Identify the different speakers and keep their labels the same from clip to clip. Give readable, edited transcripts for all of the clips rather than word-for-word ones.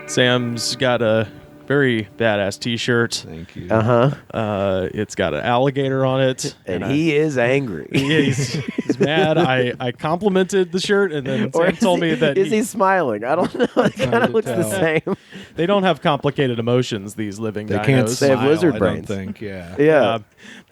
Speaker 1: Sam's got a very badass T-shirt.
Speaker 2: Thank you.
Speaker 1: It's got an alligator on it,
Speaker 3: and he is angry.
Speaker 1: He's mad. I complimented the shirt, and then Sam told me that
Speaker 3: he smiling? I don't know. It kind of looks the same.
Speaker 1: They don't have complicated emotions. These living dinos.
Speaker 2: Can't smile,
Speaker 3: they have lizard brains.
Speaker 2: I don't think.
Speaker 3: Yeah.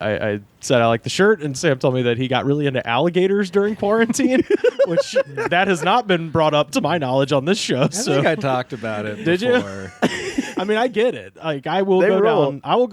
Speaker 1: I said I like the shirt, and Sam told me that he got really into alligators during quarantine, which that has not been brought up to my knowledge on this show.
Speaker 2: I think I talked about it.
Speaker 1: Did
Speaker 2: before.
Speaker 1: you? I mean, I get it. Like, I will go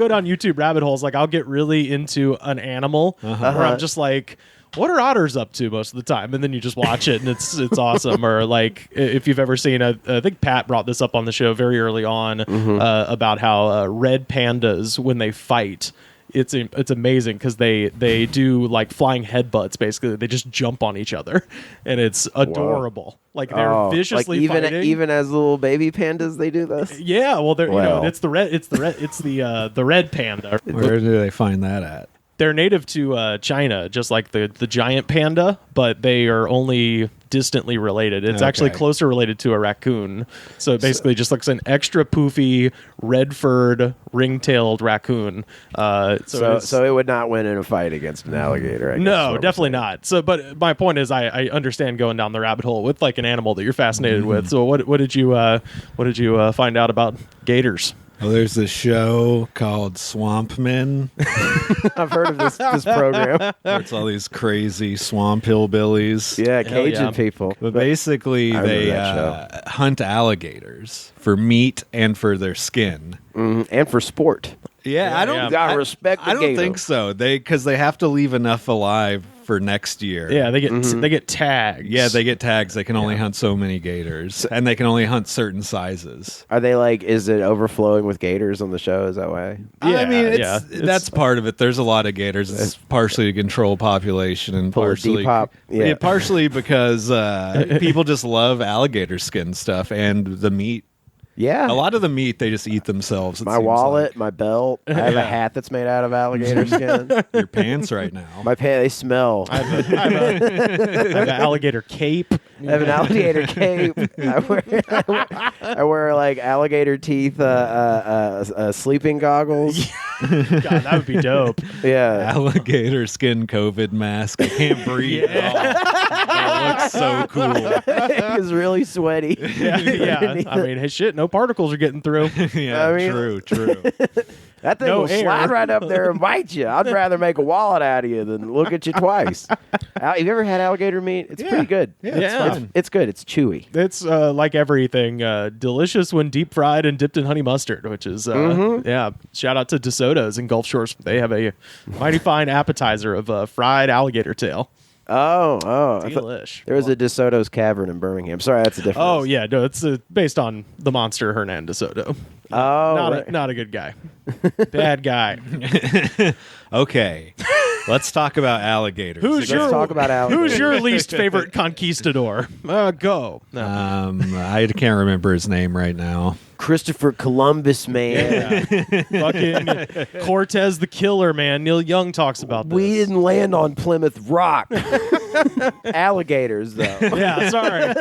Speaker 1: down YouTube rabbit holes. Like, I'll get really into an animal where I'm just like, what are otters up to most of the time? And then you just watch it, and it's awesome. Or like, if you've ever seen, I think Pat brought this up on the show very early on about how red pandas, when they fight, it's amazing because they do like flying headbutts. Basically, they just jump on each other, and it's adorable. Whoa. Like, they're viciously fighting.
Speaker 3: Even as little baby pandas, they do this.
Speaker 1: Yeah, well, they're it's the red panda.
Speaker 2: Where do they find that at?
Speaker 1: They're native to China, just like the giant panda, but they are only distantly related. It's actually closer related to a raccoon. So it basically just looks an extra poofy, red-furred, ring-tailed raccoon.
Speaker 3: So it would not win in a fight against an alligator.
Speaker 1: No, definitely not. So, but my point is, I understand going down the rabbit hole with like an animal that you're fascinated with. So what did you find out about gators?
Speaker 2: Well, there's this show called Swamp Men.
Speaker 3: I've heard of this program.
Speaker 2: It's all these crazy swamp hillbillies.
Speaker 3: Yeah, Cajun people.
Speaker 2: But basically, they hunt alligators for meat and for their skin.
Speaker 3: And for sport.
Speaker 2: Yeah, I don't
Speaker 3: respect the
Speaker 2: I don't
Speaker 3: gator.
Speaker 2: think so. Because they have to leave enough alive for next year.
Speaker 1: Yeah, they get tags.
Speaker 2: Yeah, they get tags. They can only hunt so many gators, and they can only hunt certain sizes.
Speaker 3: Are they like? Is it overflowing with gators on the show? Is that why?
Speaker 2: Yeah, I mean, that's part of it. There's a lot of gators. It's partially to control population, and partially partially because people just love alligator skin stuff and the meat.
Speaker 3: Yeah.
Speaker 2: A lot of the meat they just eat themselves.
Speaker 3: My wallet, my belt. I have a hat that's made out of alligator skin.
Speaker 2: Your pants right now.
Speaker 3: My pants, they smell.
Speaker 1: I have an alligator cape.
Speaker 3: I have an alligator cape. I wear like alligator teeth sleeping goggles.
Speaker 1: God, that would be dope.
Speaker 3: Yeah.
Speaker 2: Alligator skin COVID mask. I can't breathe at all. That looks so cool.
Speaker 3: It's really sweaty.
Speaker 1: Yeah. I mean, hey, shit, no particles are getting through.
Speaker 2: Yeah, I mean, true.
Speaker 3: That thing will slide right up there and bite you. I'd rather make a wallet out of you than look at you twice. Have you ever had alligator meat? It's pretty good.
Speaker 2: Yeah,
Speaker 3: it's good. It's chewy.
Speaker 1: It's like everything, delicious when deep fried and dipped in honey mustard, which is, shout out to DeSoto's in Gulf Shores. They have a mighty fine appetizer of fried alligator tail.
Speaker 3: Oh.
Speaker 1: Delish.
Speaker 3: There was a DeSoto's Cavern in Birmingham. Sorry, that's a different.
Speaker 1: Oh, yeah. No, it's based on the monster Hernan DeSoto.
Speaker 3: Oh,
Speaker 1: not a good guy. Bad guy.
Speaker 2: Okay. Let's talk about alligators.
Speaker 3: Let's talk about alligators.
Speaker 1: Who's your least favorite conquistador? Go. No.
Speaker 2: I can't remember his name right now.
Speaker 3: Christopher Columbus, man.
Speaker 1: Yeah. Fucking Cortez the Killer, man. Neil Young talks about this.
Speaker 3: We didn't land on Plymouth Rock. Alligators, though.
Speaker 1: Yeah, sorry.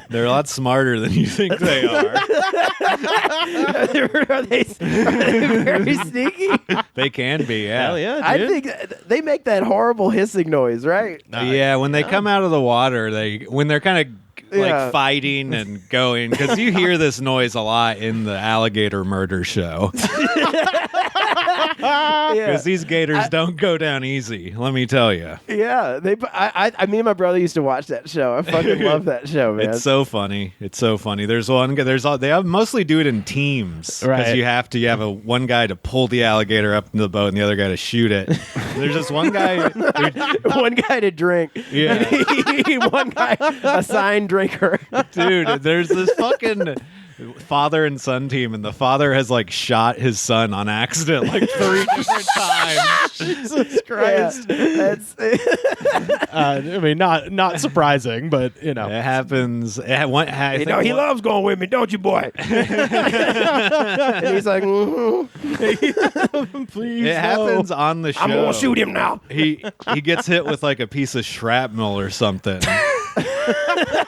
Speaker 2: They're a lot smarter than you think they are.
Speaker 3: Are they very sneaky?
Speaker 2: They can be, yeah.
Speaker 1: Hell yeah,
Speaker 3: I
Speaker 1: dude.
Speaker 3: think they make that horrible hissing noise, right?
Speaker 2: Yeah, when they come out of the water, when they're kind of fighting and going, because you hear this noise a lot in the alligator murder show. Because these gators don't go down easy, let me tell you.
Speaker 3: Yeah, me and my brother used to watch that show. I fucking love that show, man.
Speaker 2: It's so funny. There's one guy. They mostly do it in teams, because you have one guy to pull the alligator up into the boat and the other guy to shoot it. There's just one guy,
Speaker 3: one guy to drink.
Speaker 2: Yeah,
Speaker 3: one guy assigned drinker.
Speaker 2: Dude, there's this fucking father and son team, and the father has shot his son on accident 3 different times.
Speaker 1: Jesus Christ.
Speaker 3: Yeah,
Speaker 1: I mean, not surprising, but it
Speaker 2: happens. He
Speaker 3: loves going with me, don't you, boy? And he's like,
Speaker 1: please.
Speaker 2: It happens on the show.
Speaker 3: I'm gonna shoot him now.
Speaker 2: He gets hit with a piece of shrapnel or something.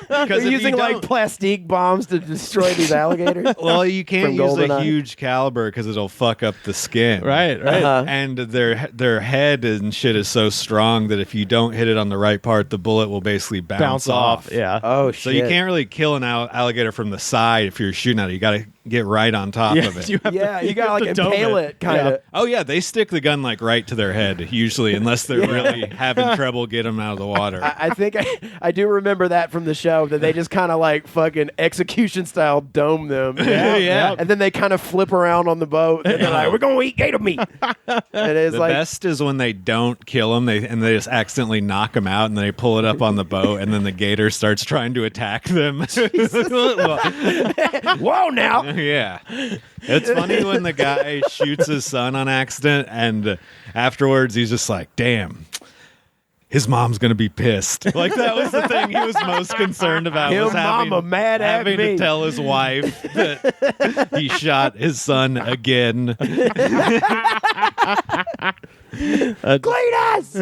Speaker 3: They're using like plastic bombs to destroy these alligators.
Speaker 2: Well, you can't use a huge caliber because it'll fuck up the skin.
Speaker 1: Right.
Speaker 2: And their head and shit is so strong that if you don't hit it on the right part, the bullet will basically bounce off.
Speaker 1: Yeah.
Speaker 3: Oh, shit.
Speaker 2: So you can't really kill an alligator from the side if you're shooting at it. You got to get right on top of it.
Speaker 3: You got to like impale it, kind of.
Speaker 2: Oh, yeah. They stick the gun like right to their head, usually, unless they're really having trouble getting them out of the water.
Speaker 3: I think I do remember that from the show, that they just kind of like fucking execution style dome them.
Speaker 2: Yeah.
Speaker 3: And then they kind of flip around on the boat and they're like, we're going to eat gator meat. And it's
Speaker 2: the best is when they don't kill them and they just accidentally knock them out and they pull it up on the boat and then the gator starts trying to attack them.
Speaker 3: Whoa, now.
Speaker 2: Yeah. It's funny when the guy shoots his son on accident and afterwards he's just like, damn, his mom's going to be pissed. Like, that was the thing he was most concerned about.
Speaker 3: His mama mad at me.
Speaker 2: Having to tell his wife that he shot his son again.
Speaker 3: Cletus!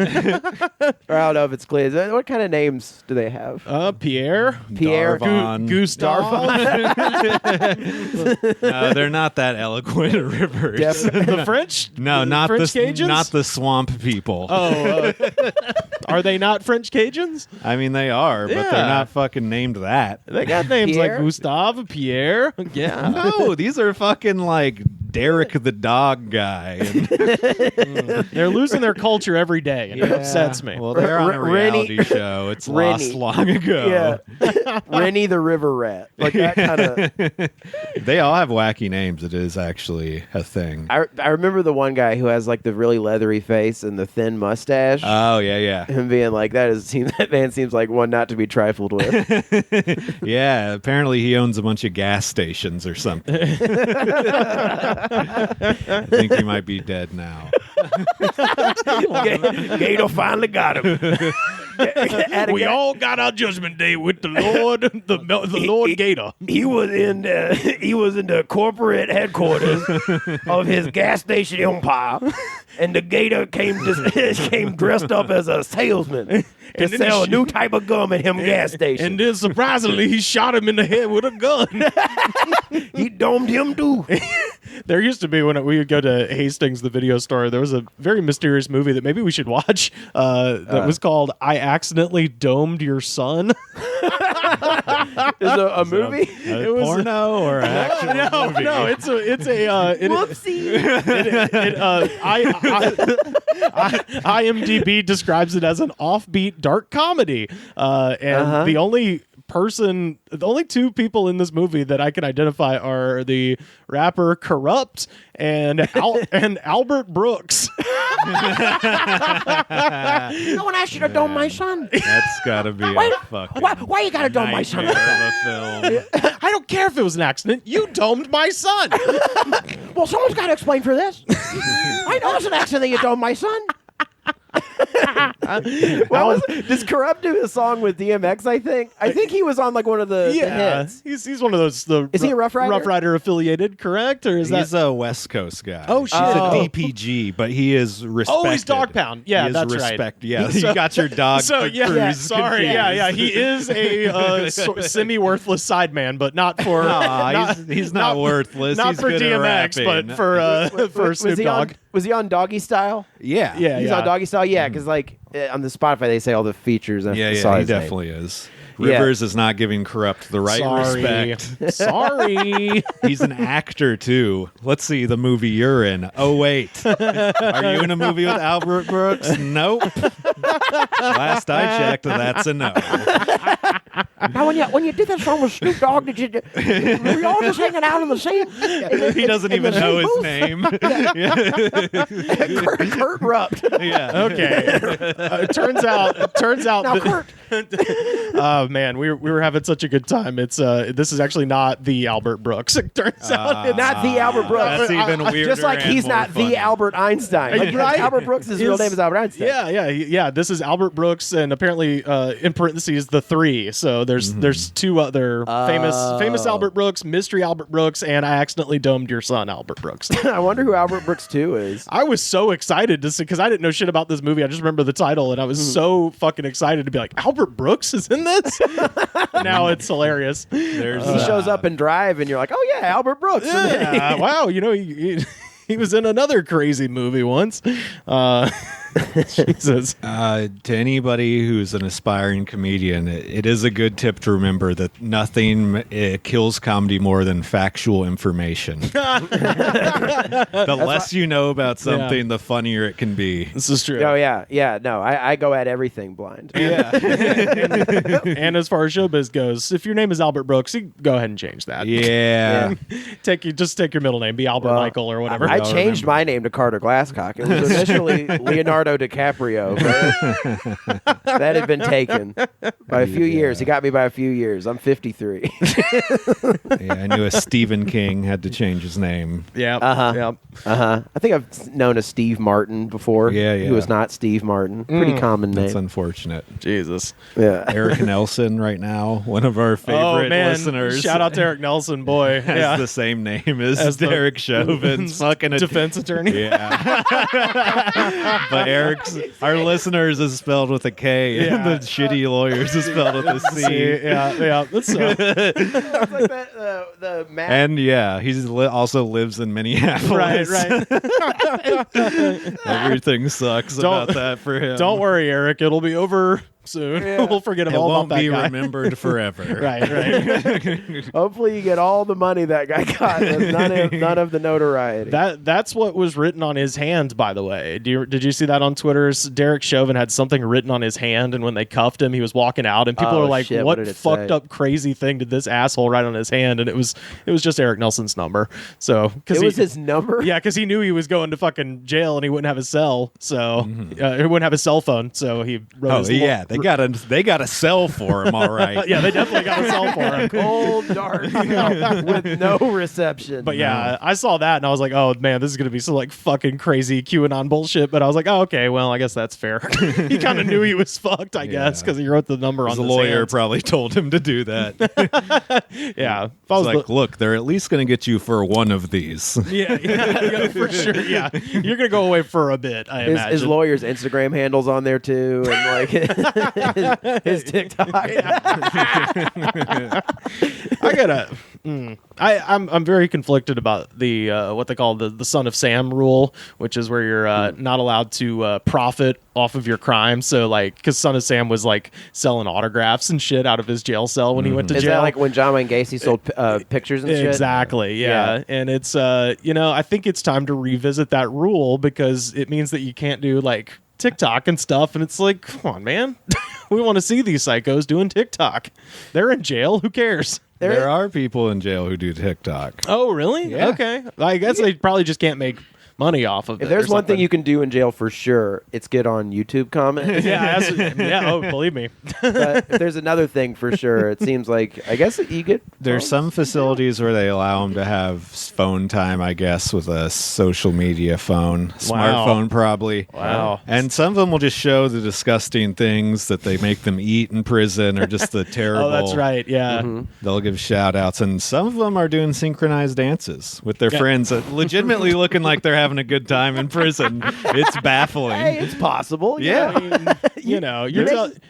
Speaker 3: Or I don't know if it's Cletus. What kind of names do they have?
Speaker 1: Pierre,
Speaker 2: Darvon.
Speaker 1: Gustav.
Speaker 2: No, they're not that eloquent at rivers.
Speaker 1: The French?
Speaker 2: No, not
Speaker 1: French
Speaker 2: the
Speaker 1: Cajuns?
Speaker 2: not the swamp people.
Speaker 1: Oh, are they not French Cajuns?
Speaker 2: I mean, they are, but they're not fucking named that.
Speaker 1: They got names
Speaker 3: Pierre?
Speaker 1: like Gustav, Pierre. Yeah.
Speaker 2: No, these are fucking like Derek the dog guy.
Speaker 1: They're losing their culture every day, and it upsets me.
Speaker 2: Well, they're on a reality show. It's lost long ago.
Speaker 3: Yeah. Rennie the river rat. Like that kind of.
Speaker 2: They all have wacky names. It is actually a thing.
Speaker 3: I remember the one guy who has like the really leathery face and the thin mustache.
Speaker 2: Oh, yeah.
Speaker 3: Him being like, that man seems like one not to be trifled with.
Speaker 2: Yeah, apparently he owns a bunch of gas stations or something. I think he might be dead now.
Speaker 3: Gator finally got him.
Speaker 1: We all got our judgment day with the Lord, the Lord Gator.
Speaker 3: He was in the corporate headquarters of his gas station empire, and the Gator came dressed up as a salesman to sell a new type of gum at him gas station.
Speaker 1: And then surprisingly, he shot him in the head with a gun.
Speaker 3: He domed him too.
Speaker 1: There used to be, when we would go to Hastings, the video store, there was a very mysterious movie that maybe we should watch that was called I Accidentally Domed Your Son.
Speaker 3: Is a movie?
Speaker 2: It was porno or an actual movie?
Speaker 1: No, it's a
Speaker 3: Whoopsie.
Speaker 1: IMDb describes it as an offbeat dark comedy, and the only two people in this movie that I can identify are the rapper Corrupt and Albert Brooks.
Speaker 3: No one asked you to dome my son.
Speaker 2: That's gotta be a fucking
Speaker 3: why you gotta dome my son?
Speaker 2: nightmare of a film.
Speaker 1: I don't care if it was an accident. You domed my son.
Speaker 3: Well, someone's got to explain for this. I know it's an accident that you domed my son. Does Corrupt do a song with DMX? I think he was on like one of the hits.
Speaker 1: He's one of those.
Speaker 3: Is he a Rough Rider?
Speaker 1: Rough Rider affiliated, correct? Or is
Speaker 2: He's a West Coast guy.
Speaker 1: Oh, shit.
Speaker 2: He's a DPG, but he is respected.
Speaker 1: Oh, he's Dog Pound. Yeah, that's right.
Speaker 2: Yeah, you got your dog.
Speaker 1: So
Speaker 2: cruise
Speaker 1: sorry.
Speaker 2: confused.
Speaker 1: Yeah. He is a semi-worthless sideman, but not for.
Speaker 2: He's not worthless.
Speaker 1: Not
Speaker 2: He's
Speaker 1: for
Speaker 2: good at
Speaker 1: DMX,
Speaker 2: rapping.
Speaker 1: but for Snoop Dogg.
Speaker 3: Was he on Doggy Style?
Speaker 2: Yeah.
Speaker 3: He's on Doggy Style. Yeah, because like on the Spotify they say all the features. And
Speaker 2: Yeah, he definitely is. Rivers is not giving Corrupt the right respect.
Speaker 1: Sorry.
Speaker 2: He's an actor, too. Let's see the movie you're in. Oh, wait. Are you in a movie with Albert Brooks? Nope. Last I checked, that's a no.
Speaker 3: Now, when you did that song with Snoop Dogg, were you all just hanging out in the same?
Speaker 2: He doesn't even know his name.
Speaker 3: Kurt Rupt.
Speaker 2: Yeah.
Speaker 1: Okay. Turns out.
Speaker 3: Now, Kurt.
Speaker 1: Oh man, we were having such a good time. It's this is actually not the Albert Brooks. It turns out it's
Speaker 3: not the Albert Brooks.
Speaker 2: That's even weirder.
Speaker 3: Just like he's not
Speaker 2: funny.
Speaker 3: the Albert Einstein. Like,
Speaker 1: right?
Speaker 3: Albert Brooks' real name is Albert Einstein.
Speaker 1: Yeah. This is Albert Brooks, and apparently in parentheses the 3. So there's two other famous Albert Brooks, mystery Albert Brooks, and I accidentally domed your son, Albert Brooks.
Speaker 3: I wonder who Albert Brooks 2 is.
Speaker 1: I was so excited to see, because I didn't know shit about this movie. I just remember the title, and I was so fucking excited to be like, Albert Brooks is in this? Now it's hilarious.
Speaker 3: He shows up in Drive, and you're like, oh yeah, Albert Brooks.
Speaker 1: Yeah, wow, he was in another crazy movie once. Jesus.
Speaker 2: To anybody who's an aspiring comedian, it is a good tip to remember that nothing kills comedy more than factual information. The less you know about something, the funnier it can be.
Speaker 1: This is true.
Speaker 3: Oh, yeah. No, I go at everything blind.
Speaker 1: Yeah. and as far as showbiz goes, if your name is Albert Brooks, you go ahead and change that.
Speaker 2: Yeah.
Speaker 1: Just take your middle name. Be Albert Michael or whatever.
Speaker 3: I changed my name to Carter Glasscock. It was initially Leonardo DiCaprio, but that had been taken by a few years. He got me by a few years. I'm 53.
Speaker 2: I knew a Stephen King had to change his name.
Speaker 1: Yeah.
Speaker 3: I think I've known a Steve Martin before.
Speaker 2: Yeah.
Speaker 3: Who was not Steve Martin. Pretty common name.
Speaker 2: That's unfortunate.
Speaker 1: Jesus.
Speaker 3: Yeah.
Speaker 2: Eric Nelson right now, one of our favorite listeners.
Speaker 1: Shout out to Eric Nelson, boy.
Speaker 2: Has the same name as Derek Chauvin's fucking
Speaker 1: defense attorney.
Speaker 2: Yeah. But our listeners is spelled with a K, and the shitty lawyers is spelled with a C.
Speaker 1: Yeah. That's
Speaker 3: like that, the map.
Speaker 2: And he also lives in Minneapolis.
Speaker 1: Right.
Speaker 2: Everything sucks about that for him.
Speaker 1: Don't worry, Eric. It'll be over soon. We'll forget all about that guy.
Speaker 2: It won't be remembered forever.
Speaker 1: Right.
Speaker 3: Hopefully you get all the money that guy got with none of the notoriety.
Speaker 1: That's what was written on his hand, by the way. Did you see that on Twitter? Derek Chauvin had something written on his hand, and when they cuffed him, he was walking out, and people were like,
Speaker 3: shit,
Speaker 1: what fucked up crazy thing did this asshole write on his hand? And it was just Eric Nelson's number. So
Speaker 3: it was his number?
Speaker 1: Yeah, because he knew he was going to fucking jail, and he wouldn't have his cell, so he wouldn't have his cell phone, so he wrote
Speaker 2: They got a cell for him, all right.
Speaker 1: Yeah, they definitely got a cell for him.
Speaker 3: Cold, dark cell with no reception.
Speaker 1: But I saw that and I was like, oh man, this is gonna be some like fucking crazy QAnon bullshit. But I was like, oh okay, well I guess that's fair. He kind of knew he was fucked, I guess, because he wrote the number on the
Speaker 2: lawyer probably told him to do that.
Speaker 1: Yeah,
Speaker 2: if I was like, look, they're at least gonna get you for one of these.
Speaker 1: Yeah, for sure. Yeah, you're gonna go away for a bit. I imagine
Speaker 3: his lawyer's Instagram handles on there too, and like. His TikTok.
Speaker 1: I'm very conflicted about the what they call the Son of Sam rule, which is where you're not allowed to profit off of your crime. So like, because Son of Sam was like selling autographs and shit out of his jail cell when he went to jail.
Speaker 3: Is that like when John Wayne Gacy sold pictures and shit?
Speaker 1: Exactly. Yeah. And it's I think it's time to revisit that rule, because it means that you can't do like TikTok and stuff, and it's like, come on, man. We want to see these psychos doing TikTok. They're in jail. Who cares?
Speaker 2: There are people in jail who do TikTok.
Speaker 1: Oh, really?
Speaker 2: Yeah.
Speaker 1: Okay. I guess they probably just can't make money off of it.
Speaker 3: If there's one thing you can do in jail for sure, it's get on YouTube comments.
Speaker 1: Believe me.
Speaker 3: But if there's another thing for sure, it seems like, I guess you get...
Speaker 2: There's some facilities where they allow them to have phone time, I guess, with a social media phone. Smartphone, probably.
Speaker 1: Wow.
Speaker 2: And some of them will just show the disgusting things that they make them eat in prison, or just the terrible...
Speaker 1: Oh, that's right, yeah.
Speaker 2: Mm-hmm. They'll give shout-outs, and some of them are doing synchronized dances with their friends, legitimately looking like they're having a good time in prison. It's baffling.
Speaker 3: Hey, it's possible.
Speaker 2: Yeah.
Speaker 1: I mean,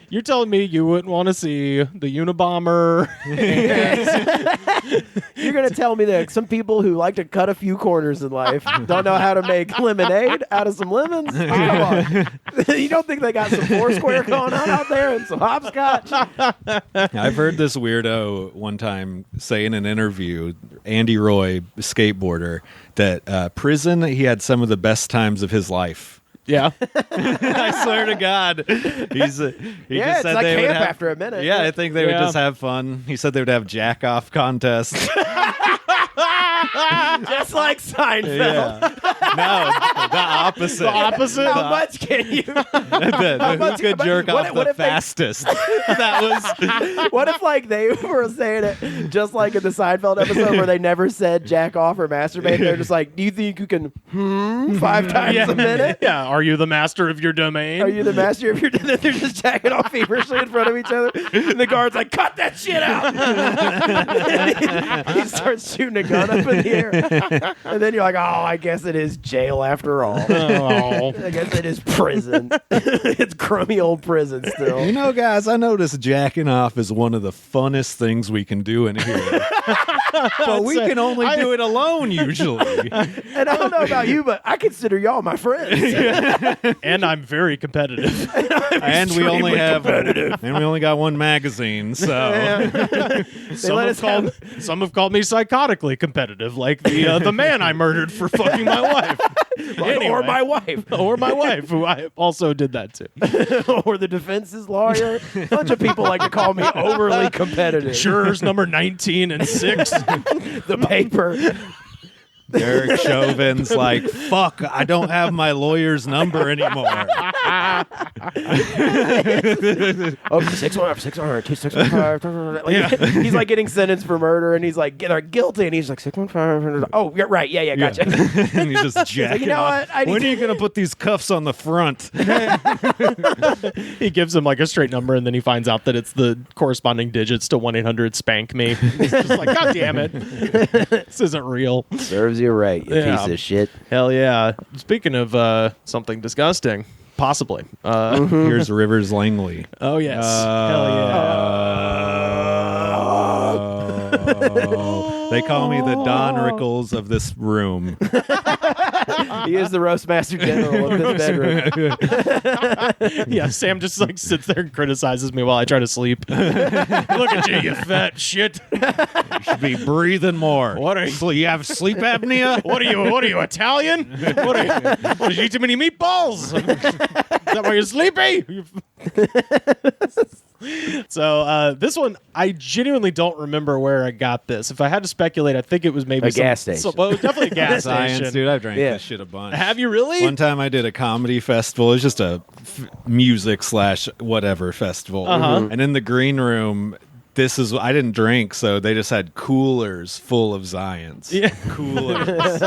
Speaker 1: you're telling me you wouldn't want to see the Unabomber.
Speaker 3: You're going to tell me that some people who like to cut a few corners in life don't know how to make lemonade out of some lemons? Come on. You don't think they got some Foursquare going on out there and some hopscotch?
Speaker 2: I've heard this weirdo one time say in an interview, Andy Roy, skateboarder, that prison, he had some of the best times of his life.
Speaker 1: Yeah.
Speaker 2: I swear to God. He just said
Speaker 3: it's like
Speaker 2: they
Speaker 3: camp
Speaker 2: would have,
Speaker 3: after a minute.
Speaker 2: Yeah, I think they would just have fun. He said they would have jack-off contests.
Speaker 3: Just like Seinfeld.
Speaker 2: No, the opposite.
Speaker 1: The opposite?
Speaker 3: How much can you?
Speaker 2: Who could jerk off the fastest? That was.
Speaker 3: What if like they were saying it just like in the Seinfeld episode where they never said jack off or masturbate? They're just like, do you think you can 5 times a minute?
Speaker 1: Yeah. Are you the master of your domain?
Speaker 3: Are you the master of your domain? They're just jacking off feverishly in front of each other. And the guard's like, cut that shit out. He starts shooting a gun up in the air. And then you're like, oh, I guess it is jail after all.
Speaker 1: Oh.
Speaker 3: I guess it is prison. It's crummy old prison still.
Speaker 2: You know, guys, I notice jacking off is one of the funnest things we can do in here. But we can only do it alone usually.
Speaker 3: And I don't know about you, but I consider y'all my friends.
Speaker 1: And I'm very competitive.
Speaker 2: And we only got one magazine, so
Speaker 1: Some have called me psychotically competitive, like the man I murdered for fucking my wife. Anyway.
Speaker 3: Or my wife.
Speaker 1: Or my wife, who I also did that too.
Speaker 3: Or the defense's lawyer. A bunch of people like to call me overly competitive.
Speaker 1: Jurors number 19 and 6.
Speaker 3: The paper.
Speaker 2: Derek Chauvin's like, fuck, I don't have my lawyer's number anymore.
Speaker 3: Oh, 615. He's like getting sentenced for murder, and he's like, they're guilty, and he's like 615. Oh, you're right. Yeah, gotcha.
Speaker 2: And he's just jacking
Speaker 3: like, you know
Speaker 2: off.
Speaker 3: what?
Speaker 2: When are you going to put these cuffs on the front?
Speaker 1: He gives him like a straight number, and then he finds out that it's the corresponding digits to 1-800-SPANK-ME. He's just like, God damn it. This isn't real.
Speaker 3: Serves you right, you piece of shit.
Speaker 1: Hell yeah. Speaking of something disgusting, possibly.
Speaker 2: Here's Rivers Langley.
Speaker 1: Oh, yes. Hell
Speaker 2: yeah. They call me the Don Rickles of this room.
Speaker 3: He is the roast master general of this bedroom.
Speaker 1: Yeah, Sam just like sits there and criticizes me while I try to sleep. Look at you, you fat shit.
Speaker 2: You should be breathing more.
Speaker 1: What are you?
Speaker 2: So you have sleep apnea?
Speaker 1: What are you, Italian? What did you eat too many meatballs? Is that why you're sleepy? So this one, I genuinely don't remember where I got this. If I had to speculate, I think it was maybe
Speaker 3: a gas station.
Speaker 1: Well, it was definitely a gas
Speaker 2: Science,
Speaker 1: station.
Speaker 2: dude. I've drank this shit a bunch.
Speaker 1: Have you really?
Speaker 2: One time I did a comedy festival. It was just a music/whatever festival. And in the green room, I didn't drink, so they just had coolers full of Zions.
Speaker 1: Yeah.
Speaker 2: Coolers.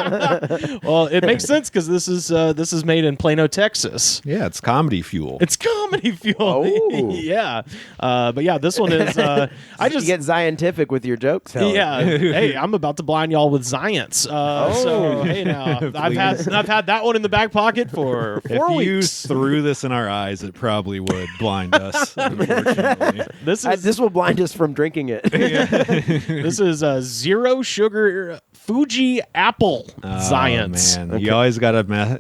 Speaker 1: Well, it makes sense because this is made in Plano, Texas.
Speaker 2: Yeah, it's comedy fuel.
Speaker 1: It's comedy fuel.
Speaker 3: Oh.
Speaker 1: Yeah. But yeah, this one is
Speaker 3: you get scientific with your jokes. Helen.
Speaker 1: Yeah. Hey, I'm about to blind y'all with science. So hey now, I've had that one in the back pocket for 4
Speaker 2: if
Speaker 1: weeks.
Speaker 2: you threw this in our eyes, it probably would blind us. Unfortunately,
Speaker 3: this will blind us from drinking it.
Speaker 1: This is a 0 sugar Fuji apple Zions.
Speaker 2: Man, you always got to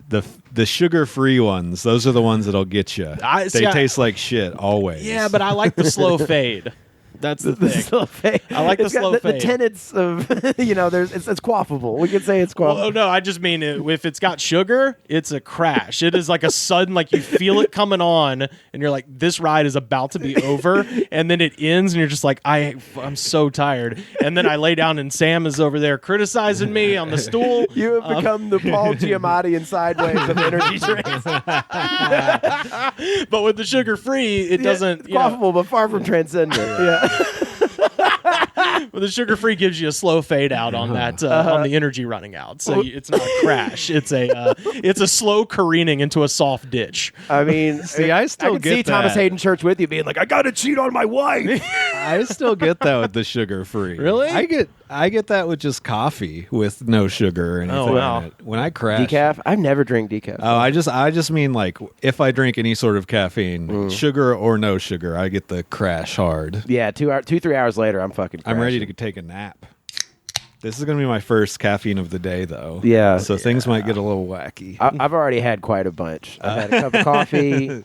Speaker 2: the sugar-free ones. Those are the ones that'll get you. They taste like shit always.
Speaker 1: Yeah, but I like the slow fade. That's the thing.
Speaker 3: Slow fade.
Speaker 1: I like the slow fade.
Speaker 3: The tenets of, it's quaffable. We could say it's quaffable.
Speaker 1: Well, no, I just mean if it's got sugar, it's a crash. It is like a sudden, like you feel it coming on, and you're like, this ride is about to be over, and then it ends, and you're just like, I'm so tired. And then I lay down, and Sam is over there criticizing me on the stool.
Speaker 3: You have become the Paul Giamatti in Sideways of energy drinks.
Speaker 1: But with the sugar-free, it doesn't...
Speaker 3: It's quaffable, but far from transcendent. Yeah.
Speaker 1: Well, the sugar-free gives you a slow fade out on that on the energy running out, so it's not a crash. It's a slow careening into a soft ditch.
Speaker 3: I mean,
Speaker 2: I still
Speaker 3: can
Speaker 2: get
Speaker 3: see
Speaker 2: that.
Speaker 3: Thomas Hayden Church with you being like, I got to cheat on my wife.
Speaker 2: I still get that with the sugar-free.
Speaker 1: Really?
Speaker 2: I get that with just coffee with no sugar or anything in it. When I crash,
Speaker 3: decaf. I've never drank decaf.
Speaker 2: Oh, I just mean like if I drink any sort of caffeine, sugar or no sugar, I get the crash hard.
Speaker 3: Yeah, 3 hours later, I'm fucking crashing.
Speaker 2: I'm ready to take a nap. This is going to be my first caffeine of the day, though.
Speaker 3: Yeah.
Speaker 2: So things might get a little wacky.
Speaker 3: I've already had quite a bunch. I've had a cup of coffee,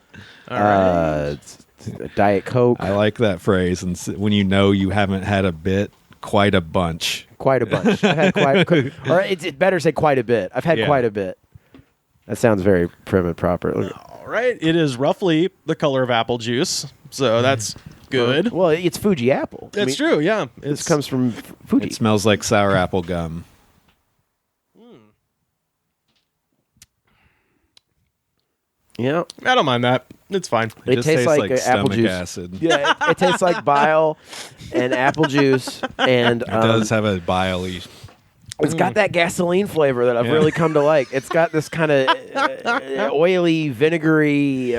Speaker 3: Diet Coke.
Speaker 2: I like that phrase. And when you know you haven't had a bit, quite a bunch.
Speaker 3: Quite a bunch. I've had or it's better say quite a bit. I've had quite a bit. That sounds very prim and proper.
Speaker 1: All right. It is roughly the color of apple juice, so that's good.
Speaker 3: Well, it's Fuji apple.
Speaker 1: That's true, yeah.
Speaker 3: This comes from Fuji.
Speaker 2: It smells like sour apple gum.
Speaker 3: Yeah.
Speaker 1: I don't mind that. It's fine.
Speaker 2: It just tastes like apple juice. Acid.
Speaker 3: Yeah, it tastes like bile and apple juice. And
Speaker 2: it does have a bile-y.
Speaker 3: It's got that gasoline flavor that I've really come to like. It's got this kind of oily, vinegary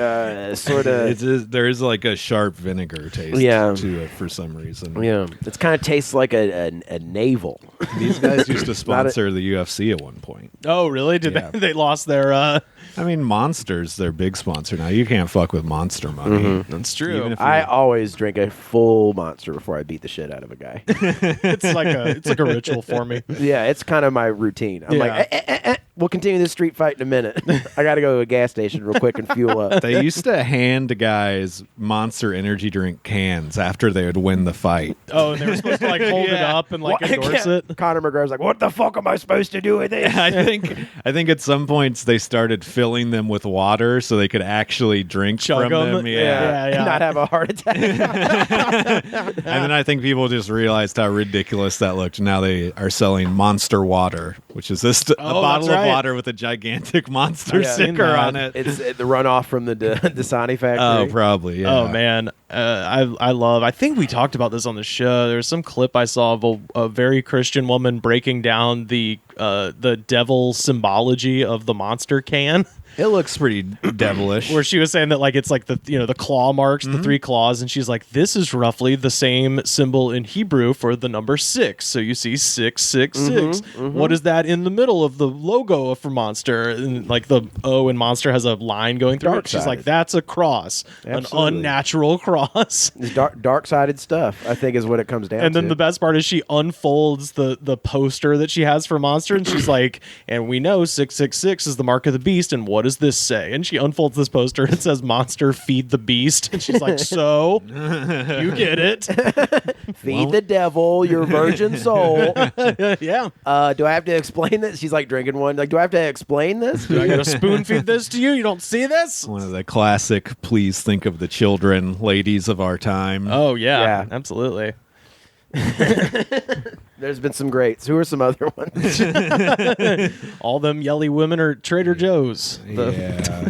Speaker 3: sort of...
Speaker 2: There is like a sharp vinegar taste to it for some reason.
Speaker 3: Yeah. It kind of tastes like a navel.
Speaker 2: These guys used to sponsor the UFC at one point.
Speaker 1: Oh, really? Did they lost their...
Speaker 2: I mean, Monster's their big sponsor now. You can't fuck with Monster money.
Speaker 1: Mm-hmm. That's true.
Speaker 3: I always drink a full Monster before I beat the shit out of a guy.
Speaker 1: It's like a ritual for me.
Speaker 3: Yeah, it's kind of my routine. I'm like, we'll continue this street fight in a minute. I got to go to a gas station real quick and fuel up.
Speaker 2: They used to hand guys Monster energy drink cans after they would win the fight.
Speaker 1: Oh, and they were supposed to like hold it up and like endorse it.
Speaker 3: Conor McGregor's like, what the fuck am I supposed to do with this?
Speaker 2: I think at some points they started filling them with water so they could actually drink from them.
Speaker 3: Yeah. Not have a heart attack.
Speaker 2: And then I think people just realized how ridiculous that looked. Now they are selling Monster Water, which is a bottle of water with a gigantic Monster sticker on it.
Speaker 3: It's the runoff from the Dasani factory.
Speaker 2: Oh, probably. Yeah.
Speaker 1: Oh man, I think we talked about this on the show. There was some clip I saw of a very Christian woman breaking down the devil symbology of the Monster can.
Speaker 2: It looks pretty devilish.
Speaker 1: Where she was saying that like it's like the claw marks, the 3 claws, and she's like, this is roughly the same symbol in Hebrew for the number 6. So you see 666. What is that in the middle of the logo for Monster? And like the O in Monster has a line going through it. She's like, that's a cross, an unnatural cross.
Speaker 3: It's dark-sided stuff, I think, is what it comes down to.
Speaker 1: And then the best part is she unfolds the poster that she has for Monster, and she's like, and we know 666 is the mark of the beast, and what does this say? And she unfolds this poster and it says Monster feed the beast, and she's like, so you get it.
Speaker 3: Feed the devil your virgin soul.
Speaker 1: Yeah.
Speaker 3: Do I have to explain this? She's like drinking one. Like, do I have to explain this?
Speaker 1: Do I gotta spoon feed this to you? You don't see this?
Speaker 2: One of the classic please think of the children ladies of our time.
Speaker 1: Oh yeah. Absolutely.
Speaker 3: There's been some greats. Who are some other ones?
Speaker 1: All them yelly women are Trader Joe's.
Speaker 2: Yeah.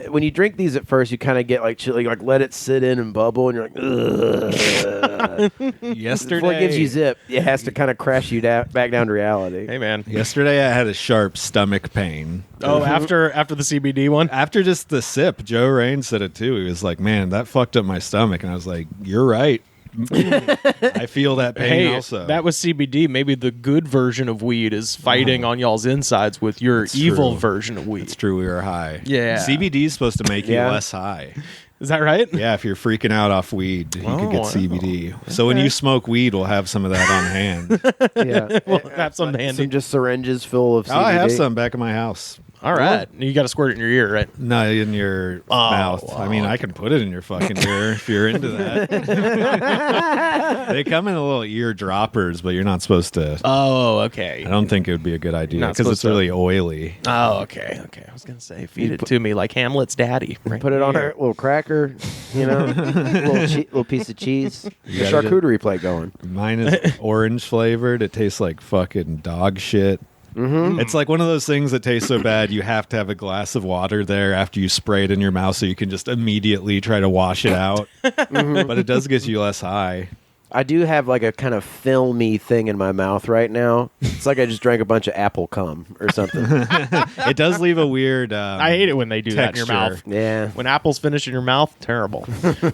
Speaker 3: When you drink these at first, you kind of get like chilly, like let it sit in and bubble, and you're like, ugh.
Speaker 2: Yesterday,
Speaker 3: before it gives you zip, it has to kind of crash you back down to reality.
Speaker 1: Hey man.
Speaker 2: Yesterday I had a sharp stomach pain.
Speaker 1: Oh, after the CBD one?
Speaker 2: After just the sip, Joe Rain said it too. He was like, man, that fucked up my stomach. And I was like, you're right. I feel that pain also.
Speaker 1: That was CBD. Maybe the good version of weed is fighting on y'all's insides with your evil version of weed.
Speaker 2: It's true. We were high.
Speaker 1: Yeah.
Speaker 2: CBD is supposed to make you less high.
Speaker 1: Is that right?
Speaker 2: Yeah, if you're freaking out off weed, you could get CBD. So when you smoke weed, we'll have some of that on hand.
Speaker 3: Yeah.
Speaker 1: We'll have some handy.
Speaker 3: Some just syringes full of CBD.
Speaker 2: Oh, I have some back in my house.
Speaker 1: All right. You got to squirt it in your ear, right?
Speaker 2: No, in your mouth.
Speaker 1: Wow.
Speaker 2: I mean, I can put it in your fucking ear if you're into that. They come in little ear droppers, but you're not supposed to.
Speaker 1: Oh, okay.
Speaker 2: I don't think it would be a good idea because it's really oily.
Speaker 1: Oh, okay. I was going to say, feed it to me like Hamlet's daddy. Right?
Speaker 3: Put it on a little cracker, little piece of cheese. The charcuterie plate going.
Speaker 2: Mine is orange flavored. It tastes like fucking dog shit. Mm-hmm. It's like one of those things that tastes so bad you have to have a glass of water there after you spray it in your mouth so you can just immediately try to wash it out. But it does get you less high.
Speaker 3: I do have like a kind of filmy thing in my mouth right now. It's like I just drank a bunch of apple cum or something.
Speaker 2: It does leave a weird
Speaker 1: I hate it when they do
Speaker 2: texture.
Speaker 1: that in your mouth.
Speaker 3: Yeah.
Speaker 1: When apples finish in your mouth, terrible.